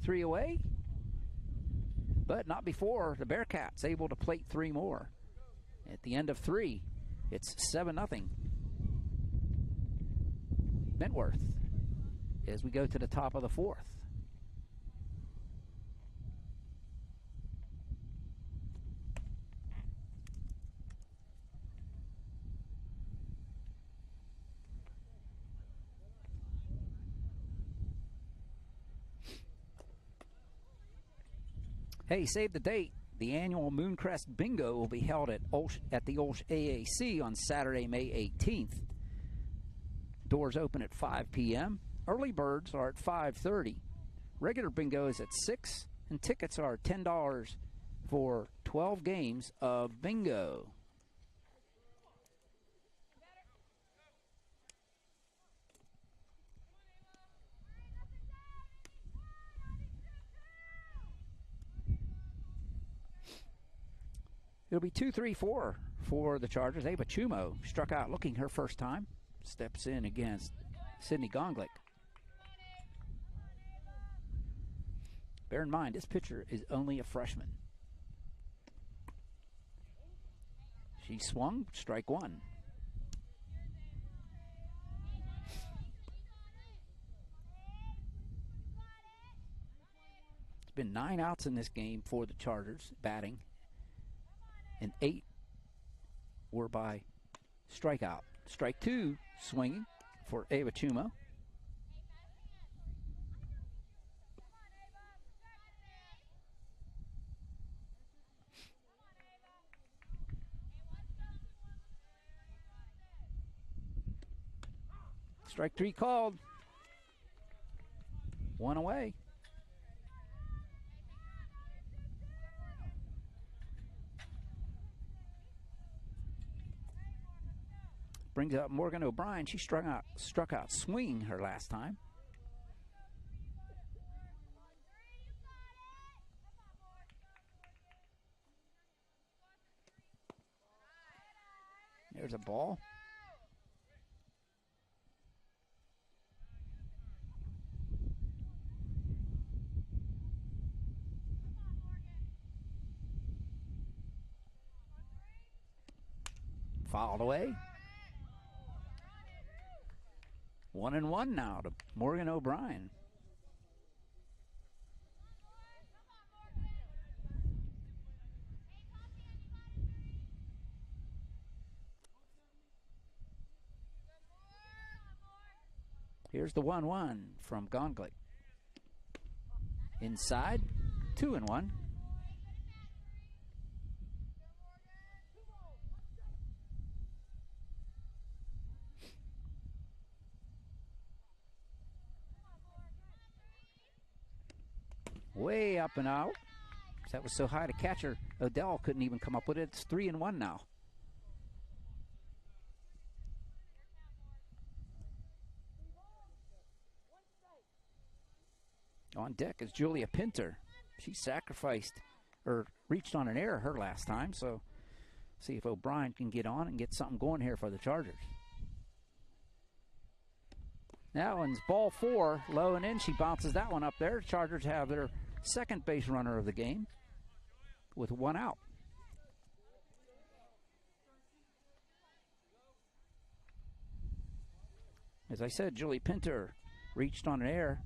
3 away. But not before the Bearcats able to plate 3 more. At the end of 3, it's 7-0. Bentworth as we go to the top of the 4th. Hey, save the date. The annual Mooncrest Bingo will be held at the OLSH AAC on Saturday, May 18th. Doors open at 5 p.m. Early birds are at 5:30. Regular bingo is at 6, and tickets are $10 for 12 games of bingo. It'll be 2-3-4 for the Chargers. Ava Chumo struck out looking her first time. Steps in against Sydney Gonglick. Bear in mind, this pitcher is only a freshman. She swung, strike 1. It's been 9 outs in this game for the Chargers batting, and 8 were by strikeout. Strike 2, swinging for Ava Chumo. Strike 3 called. 1 away. Brings up Morgan O'Brien. She struck out swinging her last time. There's a ball. Fouled away. 1-1 now to Morgan O'Brien. Here's the 1-1 from Gonglick. Inside, 2-1. Way up and out. That was so high to catcher Odell couldn't even come up with it. It's 3-1 now. On deck is Julia Pinter. She sacrificed or reached on an error her last time, so see if O'Brien can get on and get something going here for the Chargers. That one's ball 4, low and in. She bounces that one up there. Chargers have their second base runner of the game with 1 out. As I said, Julie Pinter reached on an error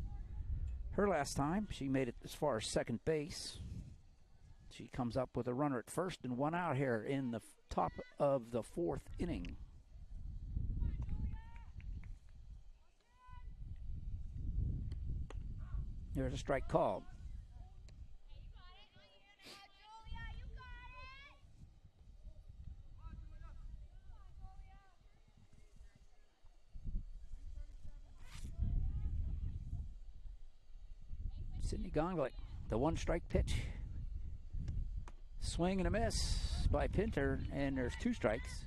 her last time. She made it as far as second base. She comes up with a runner at first and 1 out here in the top of the 4th inning. There's a strike called. Sydney Gonglick, the 1-strike pitch. Swing and a miss by Pinter, and there's 2 strikes.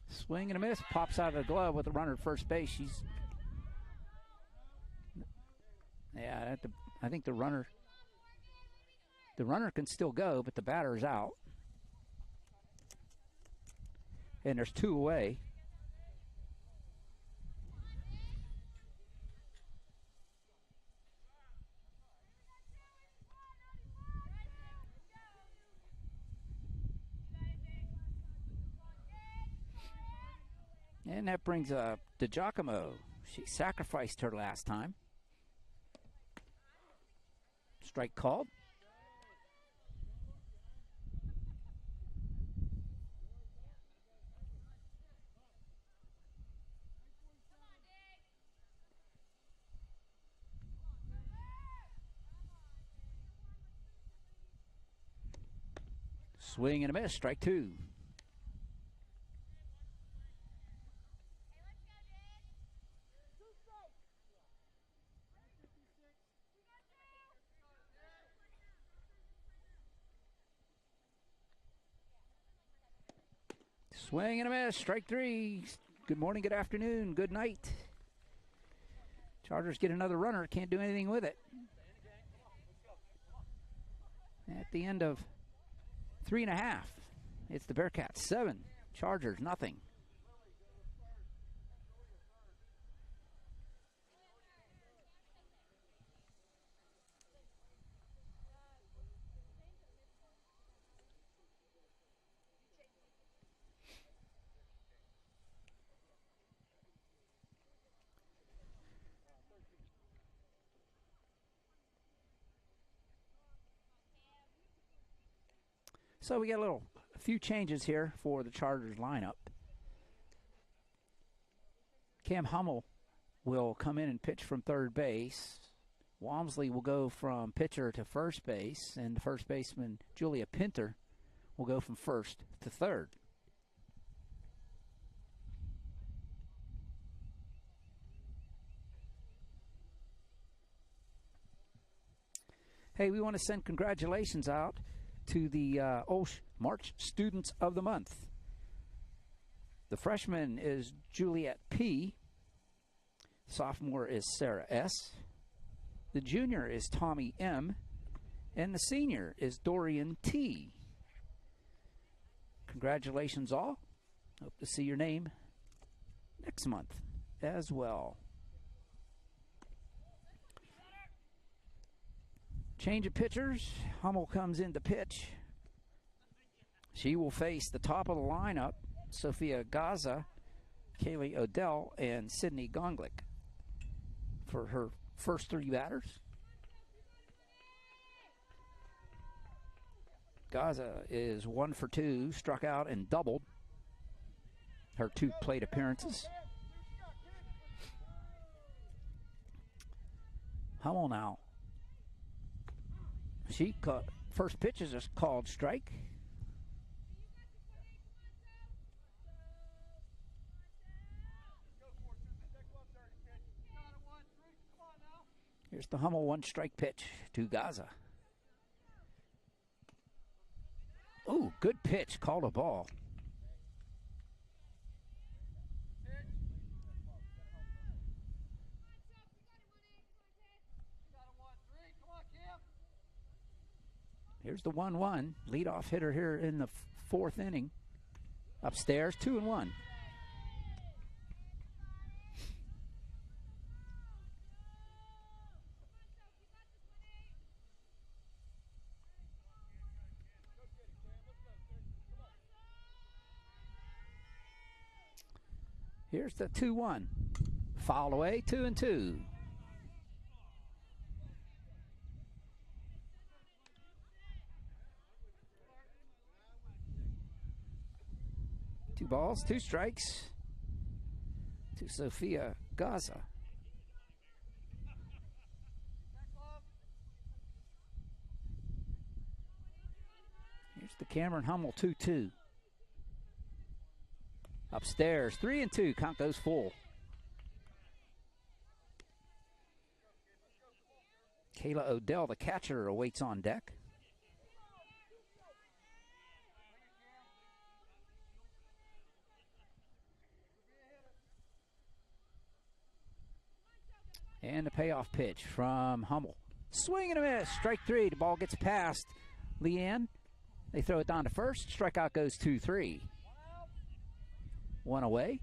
Swing and a miss, pops out of the glove with the runner at first base. I think the runner can still go, but the batter's out. And there's 2 away. And that brings up DeGiacomo. She sacrificed her last time. Strike called. Swing and a miss, strike 2. Swing and a miss, strike 3. Good morning, good afternoon, good night. Chargers get another runner, can't do anything with it. At the end of 3.5, it's the Bearcats 7, Chargers nothing. So we got a few changes here for the Chargers lineup. Cam Hummel will come in and pitch from third base. Walmsley will go from pitcher to first base, and the first baseman, Julia Pinter, will go from first to third. Hey, we want to send congratulations out to the OLSH March Students of the Month. The freshman is Juliet P. Sophomore is Sarah S. The junior is Tommy M. And the senior is Dorian T. Congratulations all. Hope to see your name next month as well. Change of pitchers. Hummel comes in to pitch. She will face the top of the lineup, Sophia Gaza, Kaylee Odell, and Sydney Gonglick for her first 3 batters. Gaza is 1 for 2, struck out and doubled her 2 plate appearances. Hummel now. She caught first pitch is a called strike. Here's the Hummel 1-strike pitch to Gaza. Ooh, good pitch, called a ball. Here's the 1-1 leadoff hitter here in the fourth inning. Upstairs, 2-1. Here's the 2-1. Foul away, 2-2. Two balls, two strikes to Sophia Gaza. Here's the Cameron Hummel 2-2. Upstairs, 3-2. Count goes full. Kayla Odell, the catcher, awaits on deck. And the payoff pitch from Hummel. Swing and a miss. Strike three. The ball gets past Leanne. They throw it down to first. Strikeout goes 2-3. One away.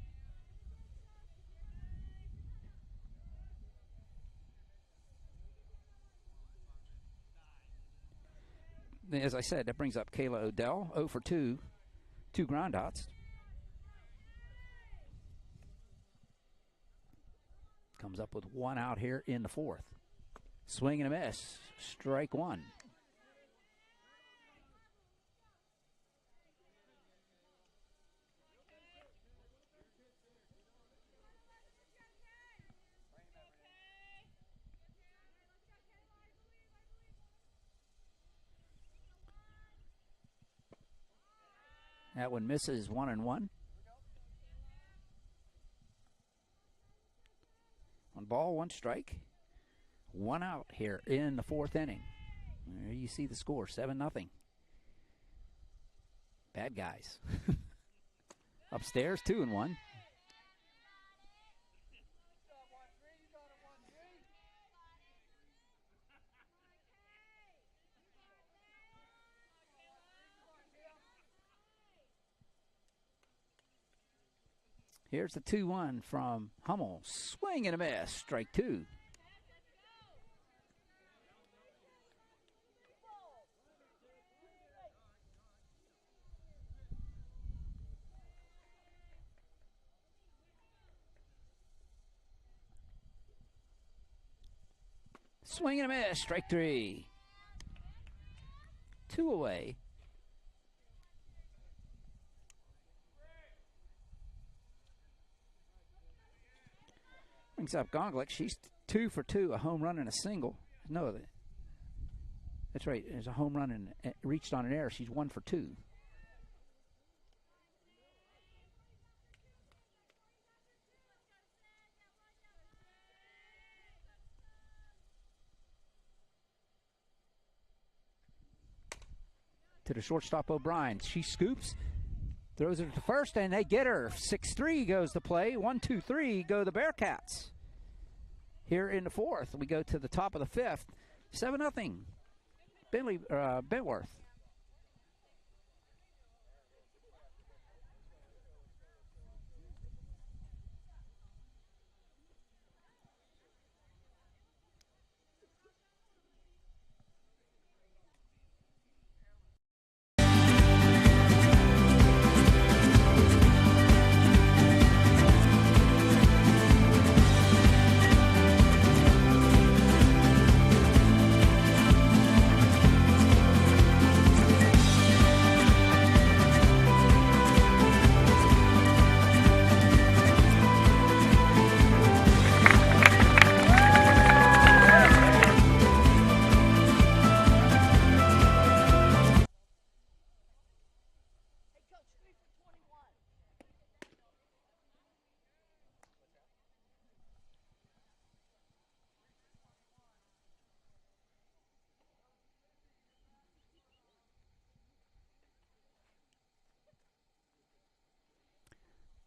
As I said, that brings up Kayla Odell, 0 for 2, 2 ground outs. Comes up with one out here in the fourth. Swing and a miss. Strike one. That one misses, 1-1. One ball, one strike. One out here in the fourth inning. There you see the score, 7-0. Bad guys. Upstairs, 2-1. Here's the 2-1 from Hummel. Swing and a miss. Strike two. Swing and a miss. Strike three. Two away. Brings up Gonglik. She's 2 for 2, a home run and a single. No, that's right. There's a home run and reached on an error. She's 1 for 2. To the shortstop, O'Brien. She scoops. Throws it to first, and they get her. 6-3 goes the play. 1-2-3 go the Bearcats. Here in the fourth, we go to the top of the fifth. 7-0. Bentworth.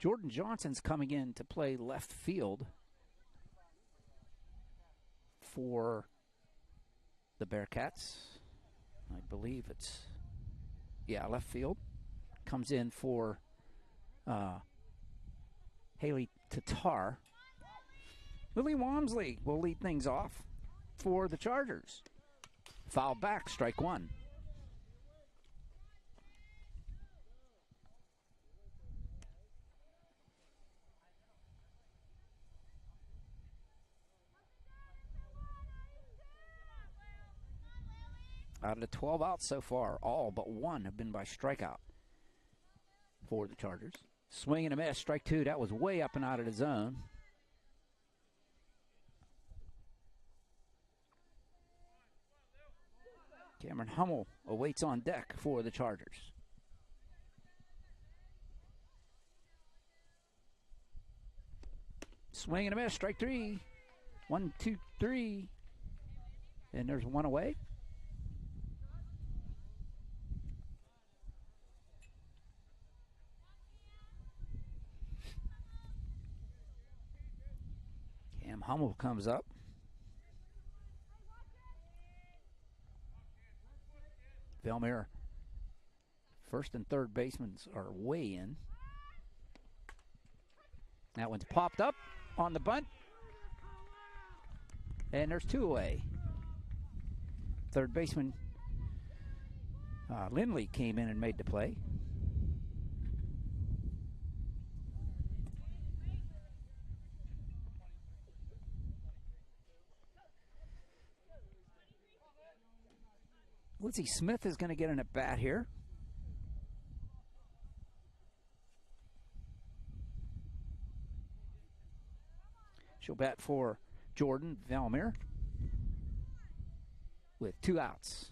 Jordan Johnson's coming in to play left field for the Bearcats I believe it's, yeah, left field. Comes in for Haley Tatar. Lily Walmsley will lead things off for the Chargers. Foul back, strike one. Out of the 12 outs so far, all but one have been by strikeout for the Chargers. Swing and a miss, strike two. That was way up and out of the zone. Cameron Hummel awaits on deck for the Chargers. Swing and a miss, strike three. 1, 2, 3. And there's one away. Cam Hummel comes up. Velmir, first and third basemen are way in. That one's popped up on the bunt. And there's two away. Third baseman Lindley came in and made the play. Lizzie Smith is going to get an at-bat here. She'll bat for Jordan Valmir with 2 outs.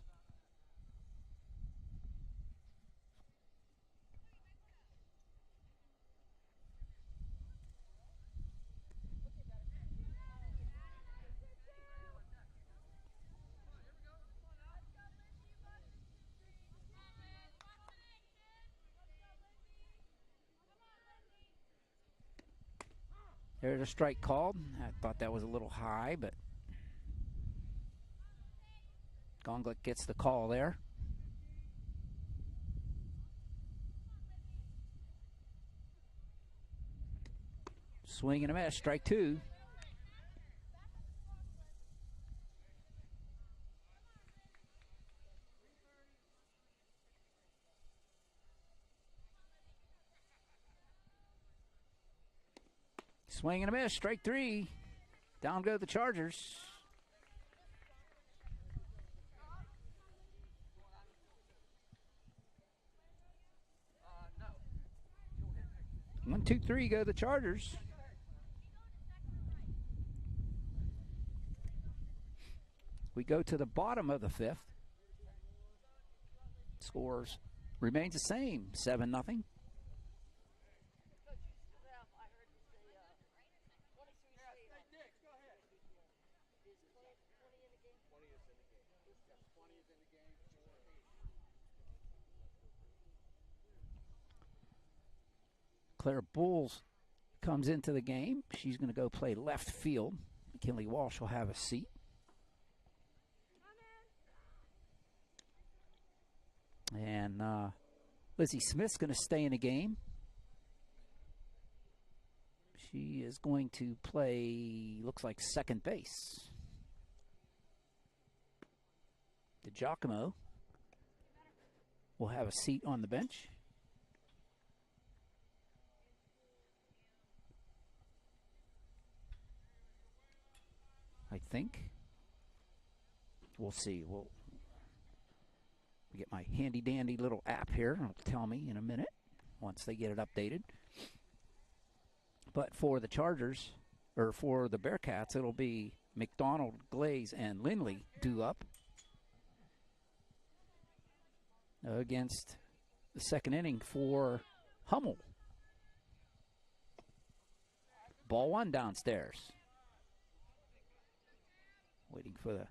There's a strike called. I thought that was a little high, but Gonglet gets the call there. Swing and a miss, strike two. Swing and a miss, strike three. Down go the Chargers. One, two, three go the Chargers. We go to the bottom of the fifth. Scores remains the same, 7-0. Claire Bulls comes into the game. She's going to go play left field. McKinley Walsh will have a seat. And Lizzie Smith's going to stay in the game. She is going to play, looks like, second base. DeGiacomo will have a seat on the bench. I think. We'll see. We'll get my handy dandy little app here. It'll tell me in a minute once they get it updated. But for the Chargers, or for the Bearcats, it'll be McDonald, Glaze, and Lindley due up against the second inning for Hummel. Ball one downstairs. Waiting for the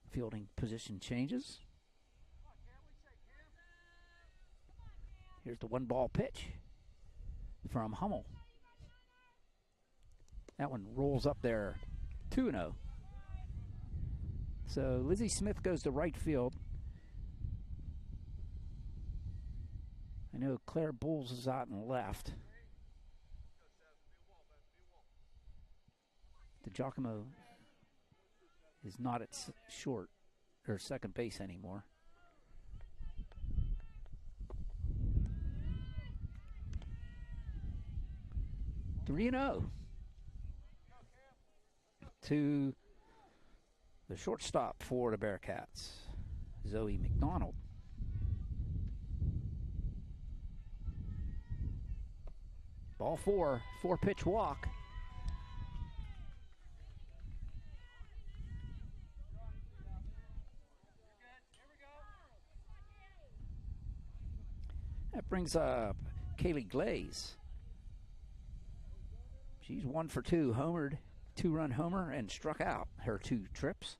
fielding position changes. Here's the 1-ball pitch from Hummel. That one rolls up there, 2-0. So Lizzie Smith goes to right field. know Claire Bulls is out and left. DiGiacomo is not at short or second base anymore. Three 3-0 to the shortstop for the Bearcats, Zoe McDonald. Ball 4, 4-pitch walk. That brings up Kaylee Glaze. She's 1 for 2, homered, 2-run homer, and struck out her 2 trips.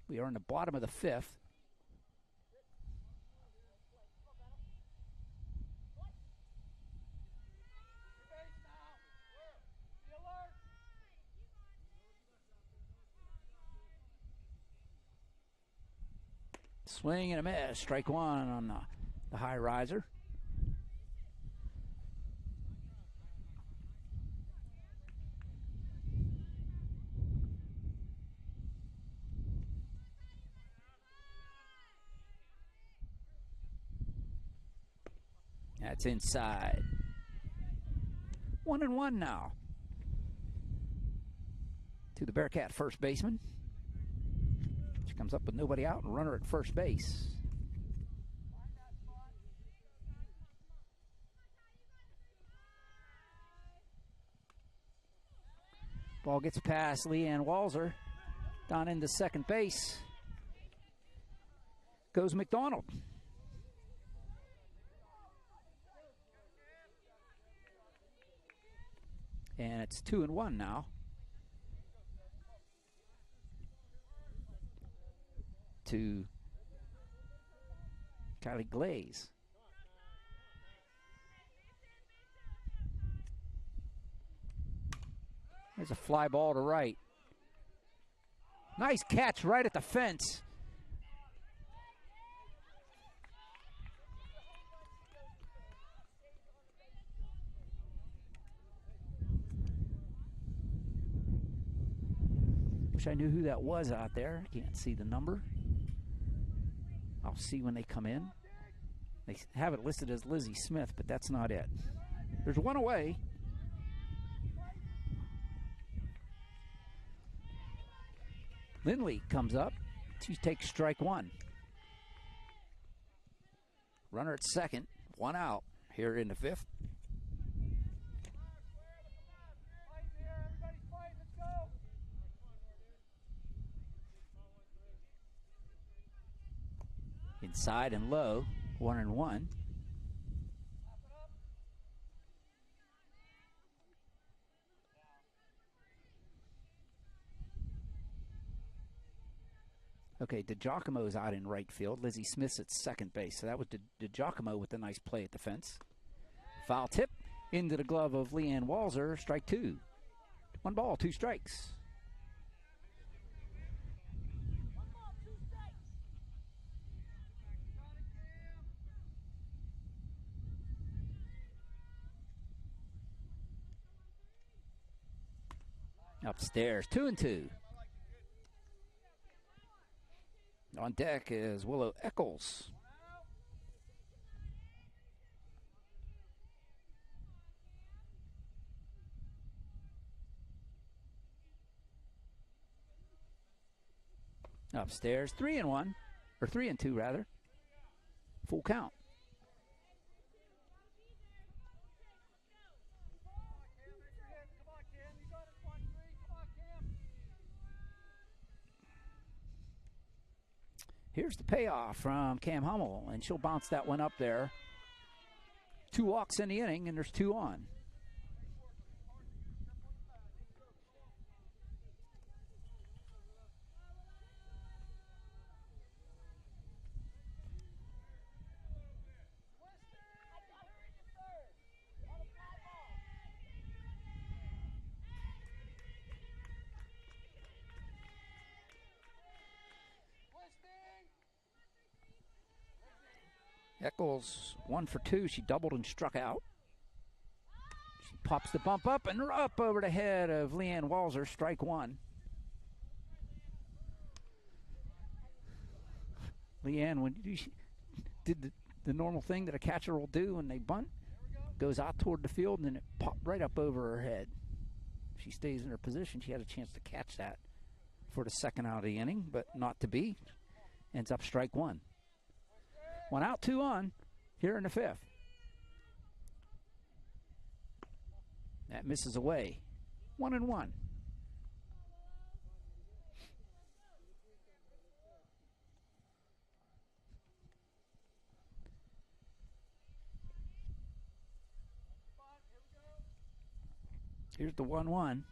We are in the bottom of the 5th. Swing and a miss. Strike 1 on the high riser. That's inside. 1-1 now to the Bearcat first baseman. She comes up with nobody out and runner at first base. Ball gets past Leanne Walzer. Down into second base goes McDonald. And it's 2-1 now to Kylie Glaze. There's a fly ball to right. Nice catch right at the fence. Wish I knew who that was out there. Can't see the number. I'll see when they come in. They have it listed as Lizzie Smith, but that's not it. There's one away. Lindley comes up. She takes strike 1. Runner at second. 1 out here in the 5th. Inside and low, 1-1. Okay, DiGiacomo's out in right field. Lizzie Smith's at second base. So that was DiGiacomo with a nice play at the fence. Foul tip into the glove of Leanne Walzer. Strike 2. 1 ball, 2 strikes. Upstairs, 2-2. On deck is Willow Eccles. Upstairs, 3-1, or 3-2 rather. Full count. Here's the payoff from Cam Hummel, and she'll bounce that one up there. 2 walks in the inning, and there's 2 on. Eccles 1 for 2. She doubled and struck out. She pops the bump up and up over the head of Leanne Walzer. Strike 1. Leanne, when she did the normal thing that a catcher will do when they bunt, goes out toward the field and then it popped right up over her head. If she stays in her position, she had a chance to catch that for the second out of the inning, but not to be. Ends up strike 1. 1 out, 2 on here in the 5th. That misses away. 1-1. Here's the 1-1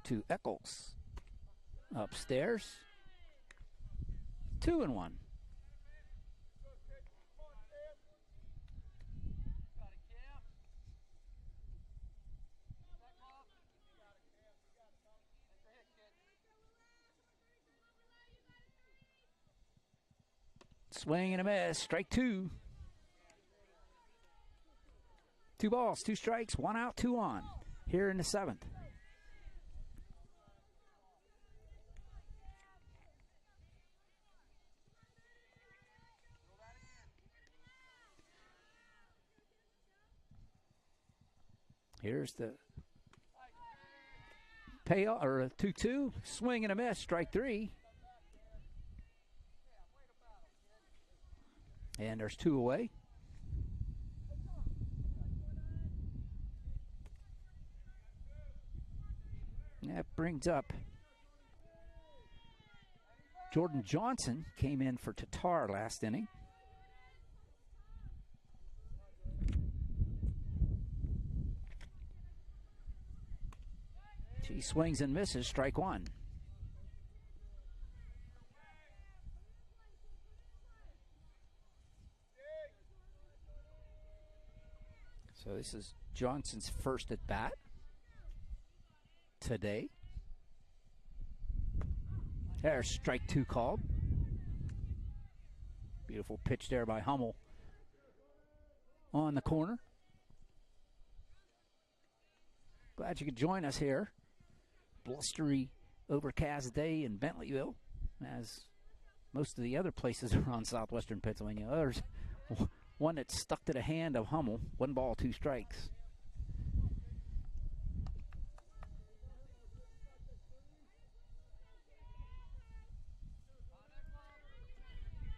to Eccles. Upstairs. 2-1. Swing and a miss. Strike 2. 2 balls, 2 strikes, 1 out, 2 on. Here in the 7th. Here's the payoff, or a 2-2. Swing and a miss, strike 3. And there's 2 away. That brings up Jordan Johnson, came in for Tatar last inning. She swings and misses, strike 1. So this is Johnson's first at bat today. There's strike 2 called. Beautiful pitch there by Hummel on the corner. Glad you could join us here. Blustery, overcast day in Bentleyville, as most of the other places around southwestern Pennsylvania. There's one that's stuck to the hand of Hummel. 1 ball, 2 strikes.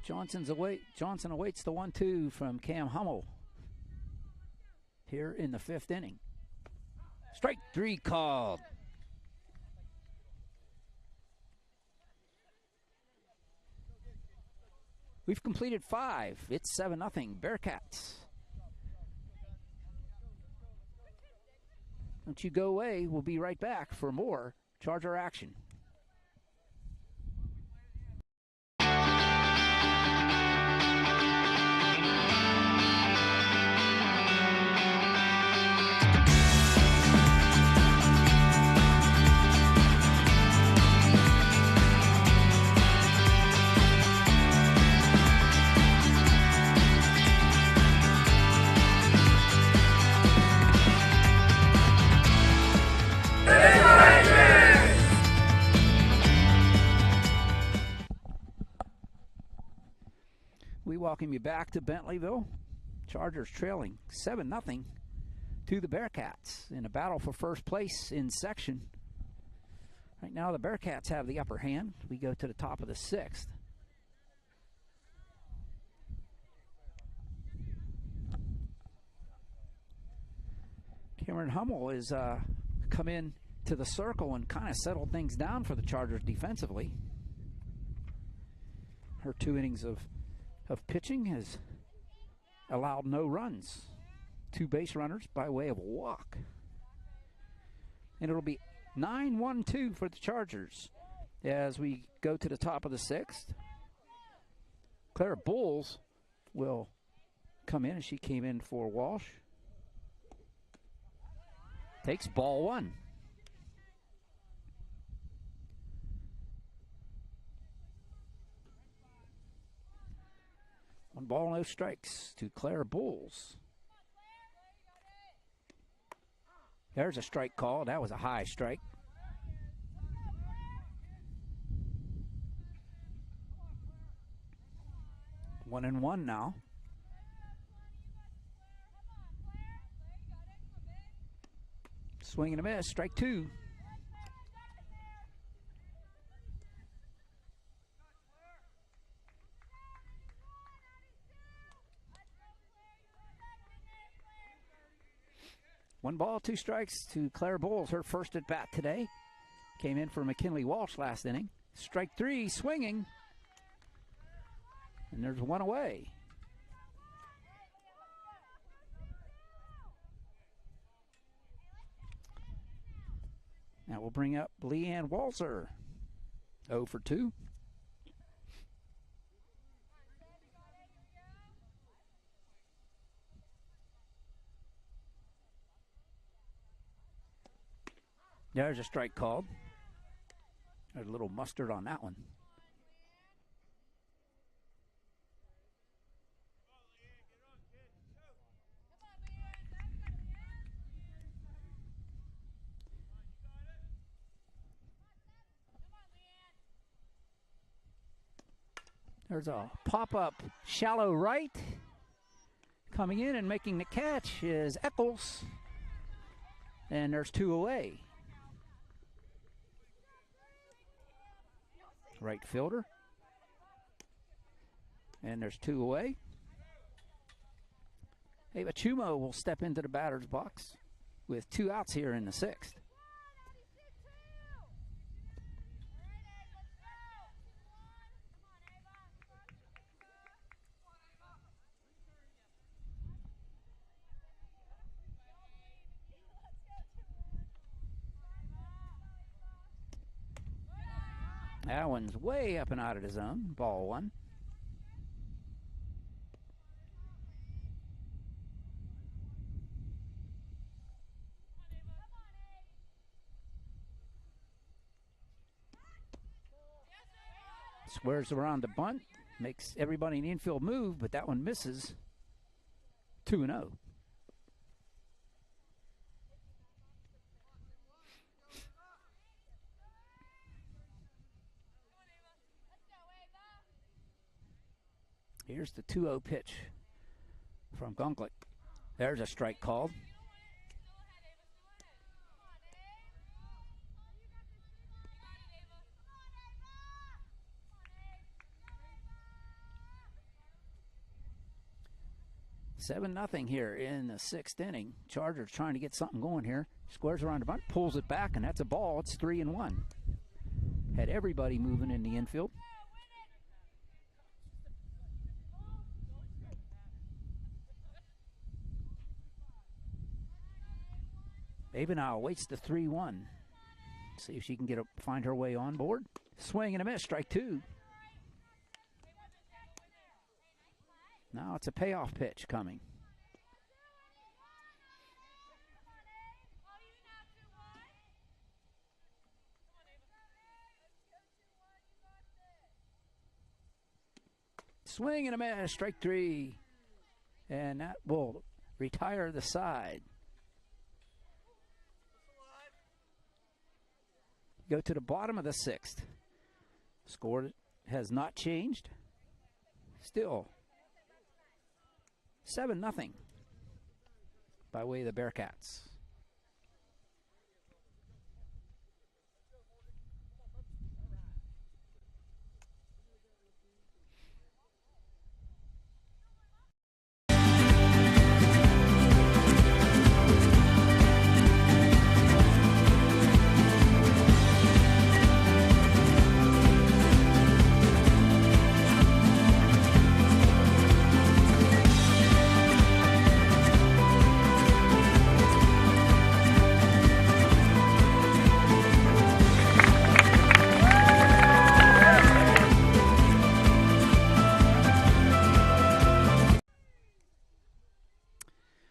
Johnson awaits the 1-2 from Cam Hummel here in the 5th inning. Strike 3 called. We've completed 5. It's 7-0 Bearcats. Don't you go away. We'll be right back for more Charger action. We welcome you back to Bentleyville. Chargers trailing 7-0 to the Bearcats in a battle for first place in section. Right now the Bearcats have the upper hand. We go to the top of the 6th. Cameron Hummel is come in to the circle and kind of settled things down for the Chargers defensively. Her 2 innings of pitching has allowed no runs. 2 base runners by way of walk. And it'll be 9-1-2 for the Chargers as we go to the top of the 6th. Clara Bowles will come in, as she came in for Walsh. Takes ball 1. 1 ball, no strikes to Claire Bulls. There's a strike call. That was a high strike. 1-1 now. Swing and a miss, strike 2. One ball, 2 strikes to Claire Bulls, her first at bat today. Came in for McKinley Walsh last inning. Strike 3, swinging. And there's 1 away. Now we'll bring up Leanne Walzer. 0 for 2. There's a strike called. There's a little mustard on that one. There's a pop-up shallow right. Coming in and making the catch is Eccles. And there's 2 away. Right fielder. And there's 2 away. Ava Chumo will step into the batter's box with 2 outs here in the 6th. That one's way up and out of the zone. Ball 1. Squares around the bunt. Makes everybody in the infield move, but that one misses. 2-0. Here's the 2-0 pitch from Gunklick. There's a strike called. Seven nothing here in the 6th inning. Chargers trying to get something going here. Squares around the bunt, pulls it back, and that's a ball. It's 3-1. Had everybody moving in the infield. Abenau waits the 3-1. See if she can find her way on board. Swing and a miss, strike 2. Now it's a payoff pitch coming. Swing and a miss, strike 3. And that will retire the side. Go to the bottom of the 6th. Score has not changed. Still 7-0 by way of the Bearcats.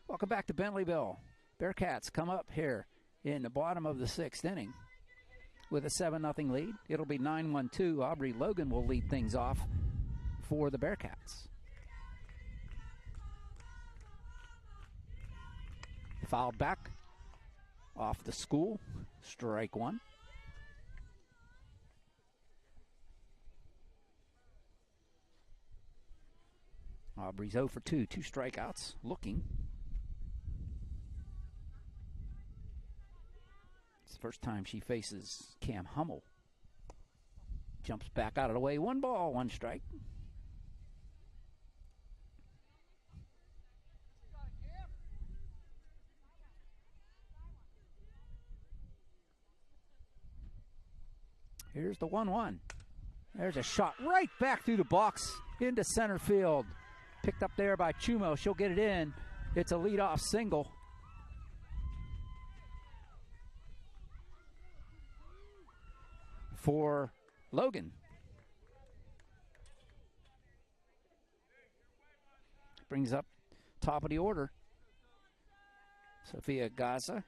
Welcome back to Bentleyville. Bearcats come up here in the bottom of the 6th inning with a 7-0 lead. It'll be 9-1-2. Aubrey Logan will lead things off for the Bearcats. Fouled back off the school. Strike one. Aubrey's 0 for 2. 2 strikeouts. Looking. It's the first time she faces Cam Hummel. Jumps back out of the way. 1 ball, 1 strike. Here's the 1-1. There's a shot right back through the box into center field. Picked up there by Chumo. She'll get it in. It's a leadoff single. For Logan. Brings up top of the order. Sophia Gaza.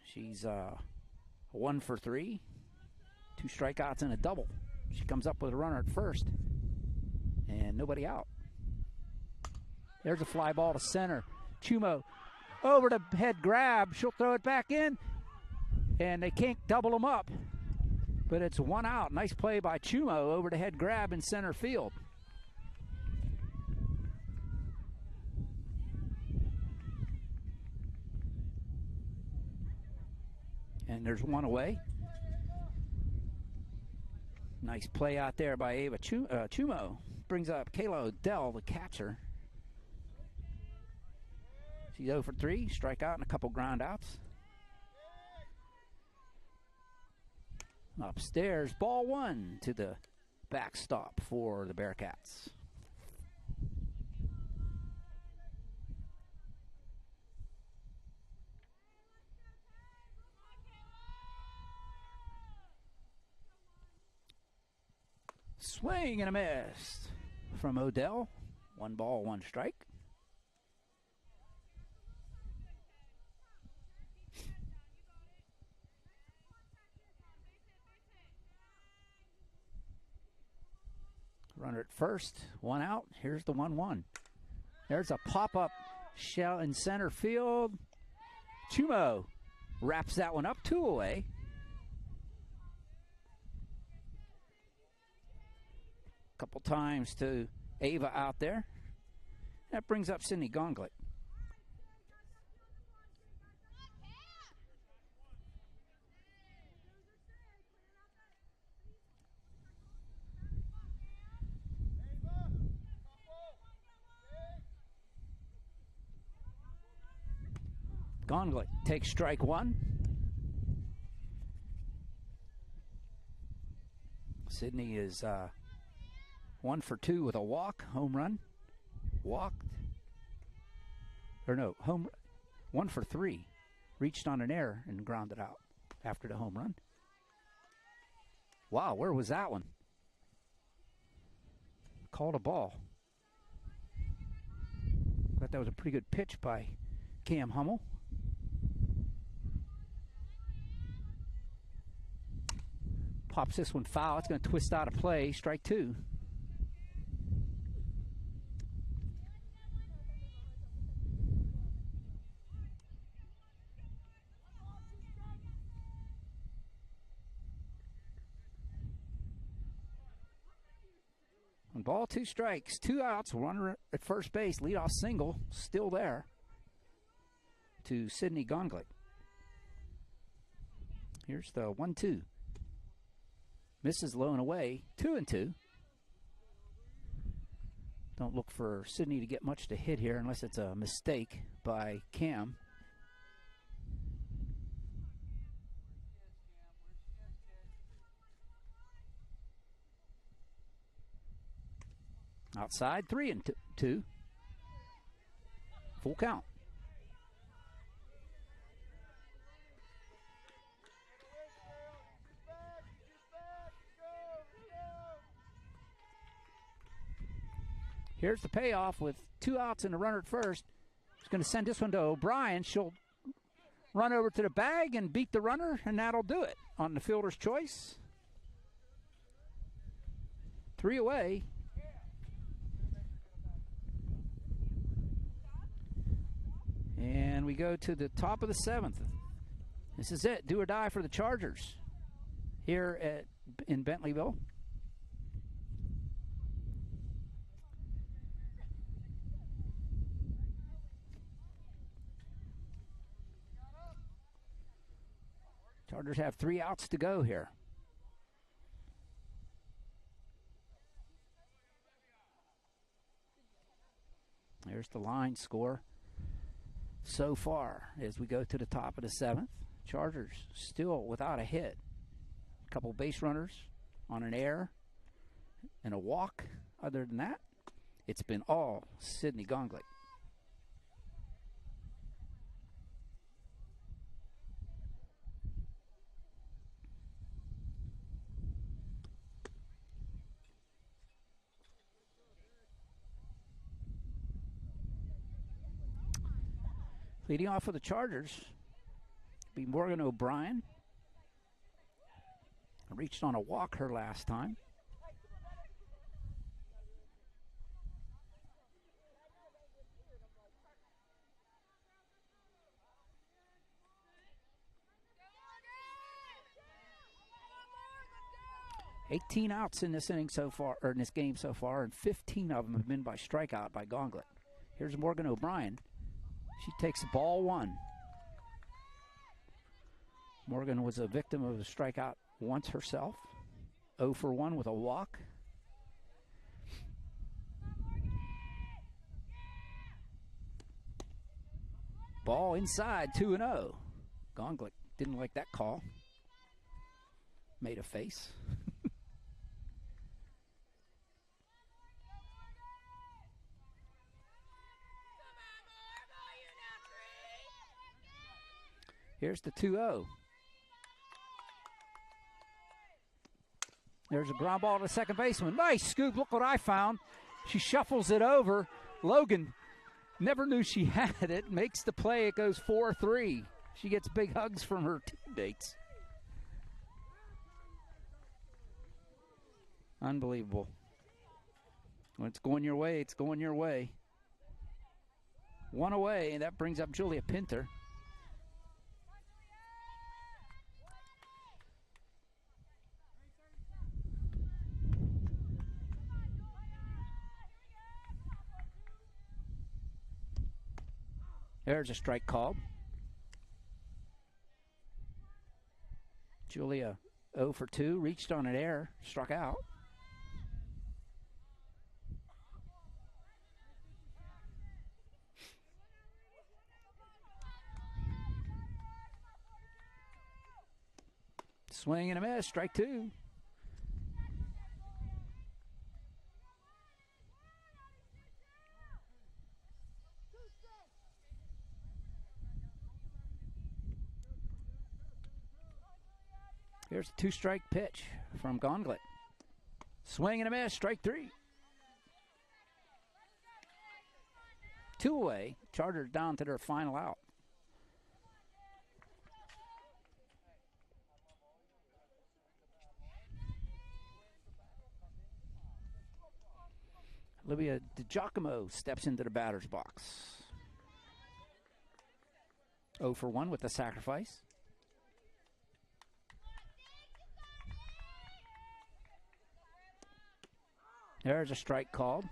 She's 1 for 3. 2 strikeouts and a double. She comes up with a runner at first. And nobody out. There's a fly ball to center. Chumo over the head grab. She'll throw it back in. And they can't double them up. But it's 1 out. Nice play by Chumo over the head grab in center field. And there's 1 away. Nice play out there by Ava Chumo. Brings up Kayla Odell, the catcher. She's 0 for 3. Strikeout and a couple ground outs. Upstairs, ball 1 to the backstop for the Bearcats. Swing and a miss from Odell. 1 ball, 1 strike. Runner at first, 1 out. Here's the 1-1. There's a pop-up shell in center field. Chumo wraps that one up, 2 away. Couple times to Ava out there. That brings up Sydney Gonglet. Gonglet takes strike 1. Sydney is 1 for 2 with a walk, home run, walked, or no, 1 for 3, reached on an error and grounded out after the home run. Wow, where was that one? Called a ball. Thought that was a pretty good pitch by Cam Hummel. Pops this one foul. It's going to twist out of play. Strike 2. One ball, 2 strikes, 2 outs, runner at first base, leadoff single, still there to Sydney Gonglet. Here's the 1-2. Misses low and away, 2-2. Don't look for Sydney to get much to hit here unless it's a mistake by Cam. Outside, 3-2. Full count. Here's the payoff with 2 outs and a runner at first. He's going to send this one to O'Brien. She'll run over to the bag and beat the runner, and that'll do it on the fielder's choice. 3 away. And we go to the top of the 7th. This is it. Do or die for the Chargers here in Bentleyville. Chargers have 3 outs to go here. There's the line score so far as we go to the top of the 7th. Chargers still without a hit. A couple base runners on an error and a walk. Other than that, it's been all Sidney Gonglet. Leading off for the Chargers be Morgan O'Brien. Reached on a walk her last time. "18 outs in this inning so far, or in this game so far, and 15 of them have been by strikeout by Gonglet. Here's Morgan O'Brien. She takes ball 1. Morgan was a victim of a strikeout once herself. 0 for 1 with a walk. Ball inside, 2-0. Gonglet didn't like that call. Made a face. Here's the 2-0. There's a ground ball to the second baseman. Nice scoop. Look what I found. She shuffles it over. Logan never knew she had it. Makes the play. It goes 4-3. She gets big hugs from her teammates. Unbelievable. When it's going your way, it's going your way. 1 away, and that brings up Julia Pinter. There's a strike called. Julia 0 for 2, reached on an error, struck out. Swing and a miss, strike 2. Here's a 2-strike pitch from Gonglet. Swing and a miss, strike 3. 2 away. Chargers down to their final out. Olivia DiGiacomo steps into the batter's box. 0 for 1 with the sacrifice. There's a strike called.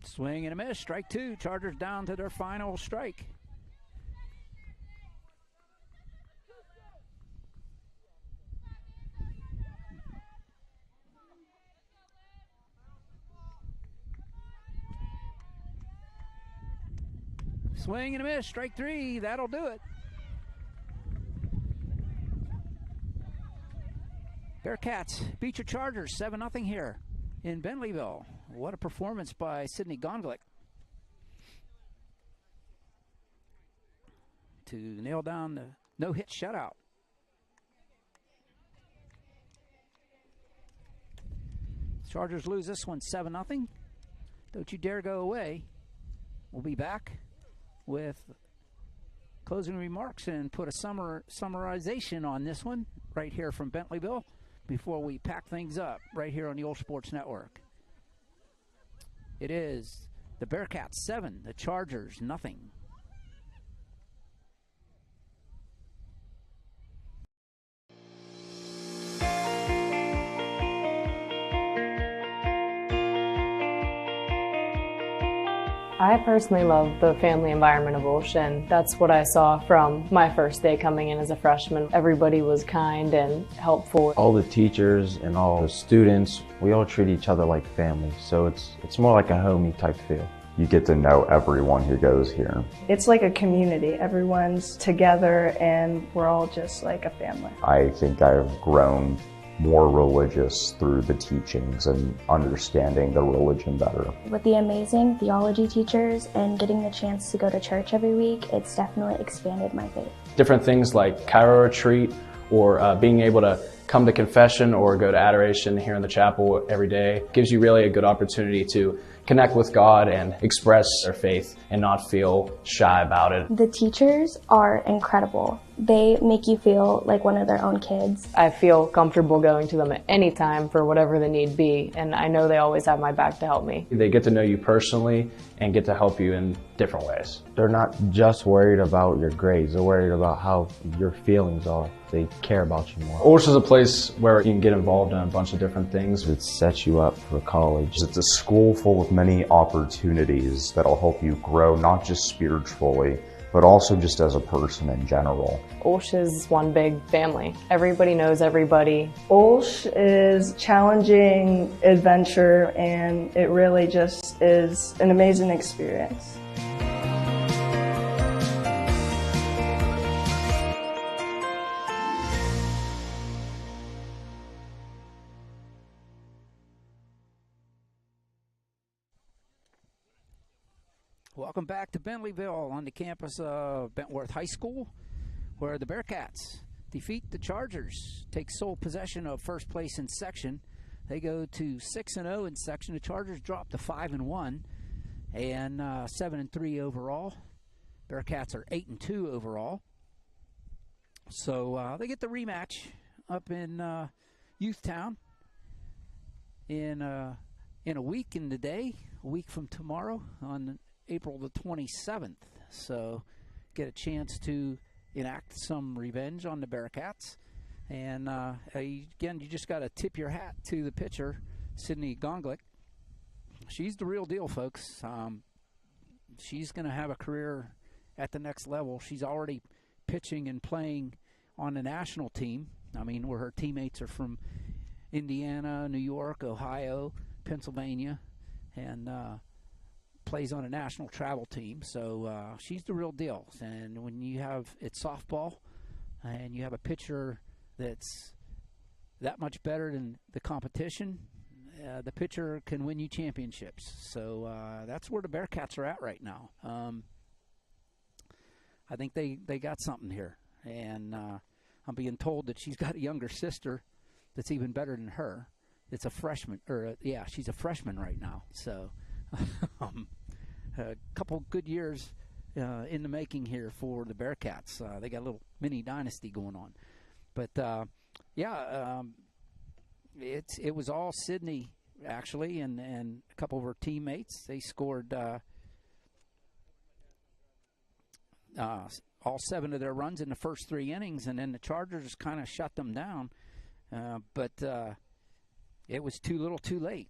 Swing and a miss, strike 2. Chargers down to their final strike. Swing and a miss, strike 3. That'll do it. Bearcats beat your Chargers 7-0 here in Bentleyville. What a performance by Sidney Gonglet to nail down the no-hit shutout. Chargers lose this one 7-0. Don't you dare go away. We'll be back with closing remarks and put a summarization on this one right here from Bentleyville before we pack things up right here on the OLSH Sports Network. It is the Bearcats 7, the Chargers nothing. I personally love the family environment of OLSH, and that's what I saw from my first day coming in as a freshman. Everybody was kind and helpful. All the teachers and all the students, we all treat each other like family, so it's more like a homey type feel. You get to know everyone who goes here. It's like a community. Everyone's together and we're all just like a family. I think I've grown more religious through the teachings and understanding the religion better. With the amazing theology teachers and getting the chance to go to church every week, it's definitely expanded my faith. Different things like Cairo retreat or being able to come to confession or go to adoration here in the chapel every day gives you really a good opportunity to connect with God and express their faith and not feel shy about it. The teachers are incredible. They make you feel like one of their own kids. I feel comfortable going to them at any time for whatever the need be, and I know they always have my back to help me. They get to know you personally and get to help you in different ways. They're not just worried about your grades, they're worried about how your feelings are. They care about you more. OLSH is a place where you can get involved in a bunch of different things. It sets you up for college. It's a school full of many opportunities that'll help you grow not just spiritually, but also just as a person in general. OLSH is one big family. Everybody knows everybody. OLSH is challenging adventure and it really just is an amazing experience. Welcome back to Bentleyville on the campus of Bentworth High School, where the Bearcats defeat the Chargers, take sole possession of first place in section. They go to 6-0 in section. The Chargers drop to 5-1 and 7-3 overall. Bearcats are 8-2 overall. So they get the rematch up in Youthtown in a week in the day, a week from tomorrow on April the 27th. So get a chance to enact some revenge on the Bearcats. And again, you just got to tip your hat to the pitcher, Sydney Gonglick. She's the real deal, folks. She's going to have a career at the next level. She's already pitching and playing on the national team. I mean, where her teammates are from Indiana, New York, Ohio, Pennsylvania, and plays on a national travel team. So she's the real deal. And when you have it's softball and you have a pitcher that's that much better than the competition, the pitcher can win you championships. So that's where the Bearcats are at right now. I think they got something here. And I'm being told that she's got a younger sister that's even better than her. It's a freshman, she's a freshman right now. So a couple good years in the making here for the Bearcats. They got a little mini dynasty going on. But it was all Sydney actually, and a couple of her teammates. They scored all 7 of their runs in the first 3 innings, and then the Chargers kind of shut them down. But it was too little too late.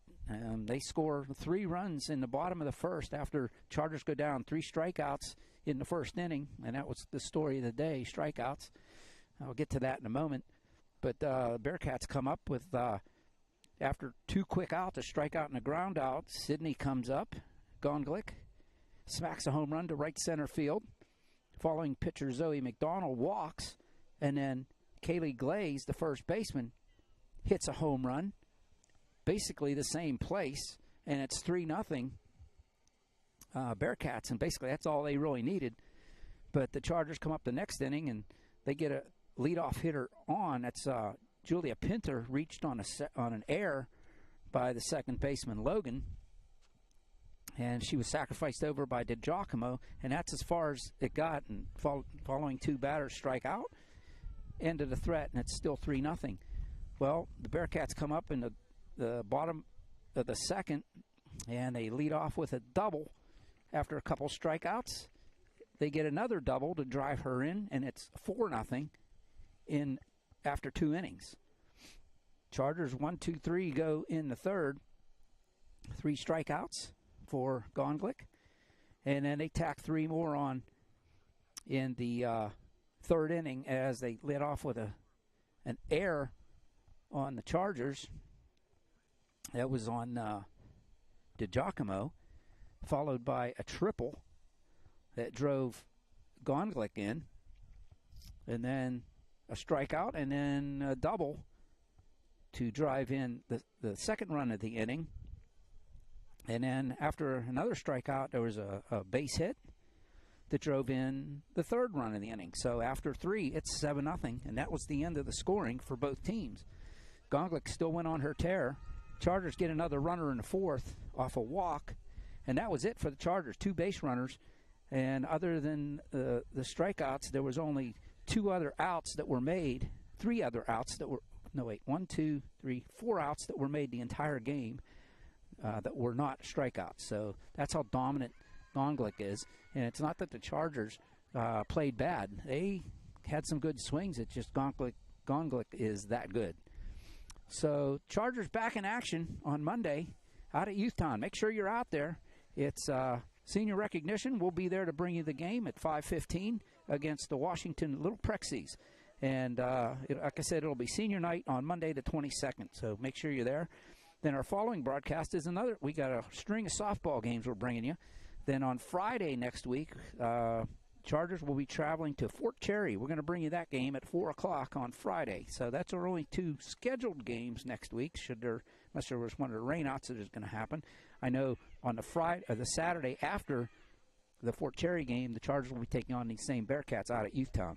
They score 3 runs in the bottom of the first after Chargers go down 3 strikeouts in the first inning, and that was the story of the day, strikeouts. I'll get to that in a moment. But Bearcats come up with, after 2 quick outs, a strikeout and a ground out, Sydney comes up. Gonglick smacks a home run to right center field. Following pitcher Zoe McDonald walks, and then Kaylee Glaze, the first baseman, hits a home run. Basically the same place, and it's 3-0 Bearcats, and basically that's all they really needed. But the Chargers come up the next inning, and they get a leadoff hitter on. That's Julia Pinter, reached on an error by the second baseman Logan, and she was sacrificed over by DiGiacomo, and that's as far as it got. And following 2 batters strike out, ended the threat, and it's still 3-0. Well, the Bearcats come up in the bottom of the second, and they lead off with a double after a couple strikeouts. They get another double to drive her in, and it's 4-0 in after 2 innings. Chargers 1, 2, 3 go in the third. 3 strikeouts for Gondlik, and then they tack 3 more on in the third inning as they led off with an error on the Chargers. That was on DiGiacomo, followed by a triple that drove Gondlik in, and then a strikeout, and then a double to drive in the second run of the inning. And then after another strikeout, there was a base hit that drove in the third run of the inning. So after 3, it's 7-0, and that was the end of the scoring for both teams. Gondlik still went on her tear. Chargers get another runner in the fourth off a walk, and that was it for the Chargers. 2 base runners, and other than the strikeouts, there was only 2 other outs that were made. 3 other outs that were, no wait, 1, 2, 3, 4 outs that were made the entire game that were not strikeouts. So that's how dominant Gondlik is. And it's not that the Chargers played bad. They had some good swings. It's just Gondlik is that good. So Chargers back in action on Monday out at Youthtown. Make sure you're out there. It's senior recognition. We'll be there to bring you the game at 5:15 against the Washington Little Prexies. And like I said, it'll be senior night on Monday the 22nd. So make sure you're there. Then our following broadcast is we got a string of softball games we're bringing you. Then on Friday next week, Chargers will be traveling to Fort Cherry. We're going to bring you that game at 4 o'clock on Friday. So that's our only 2 scheduled games next week, unless there was one of the rainouts that is going to happen. I know on the Saturday after the Fort Cherry game, the Chargers will be taking on these same Bearcats out at Youthtown.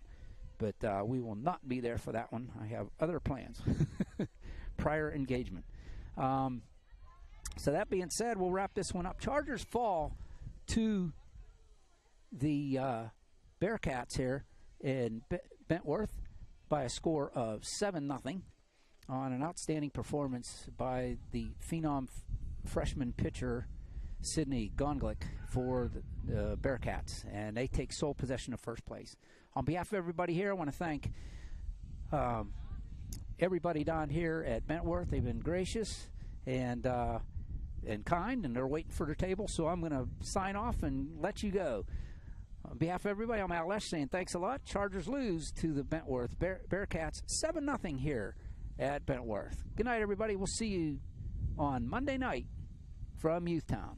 But we will not be there for that one. I have other plans. Prior engagement. So that being said, we'll wrap this one up. Chargers fall to the Bearcats here in Bentworth by a score of 7-0 on an outstanding performance by the phenom freshman pitcher Sydney Gondlik for the Bearcats, and they take sole possession of first place. On behalf of everybody here, I want to thank everybody down here at Bentworth. They've been gracious and kind, and they're waiting for their table, so I'm going to sign off and let you go. On behalf of everybody, I'm OLSH saying thanks a lot. Chargers lose to the Bentworth Bearcats 7-0 here at Bentworth. Good night, everybody. We'll see you on Monday night from Youthtown.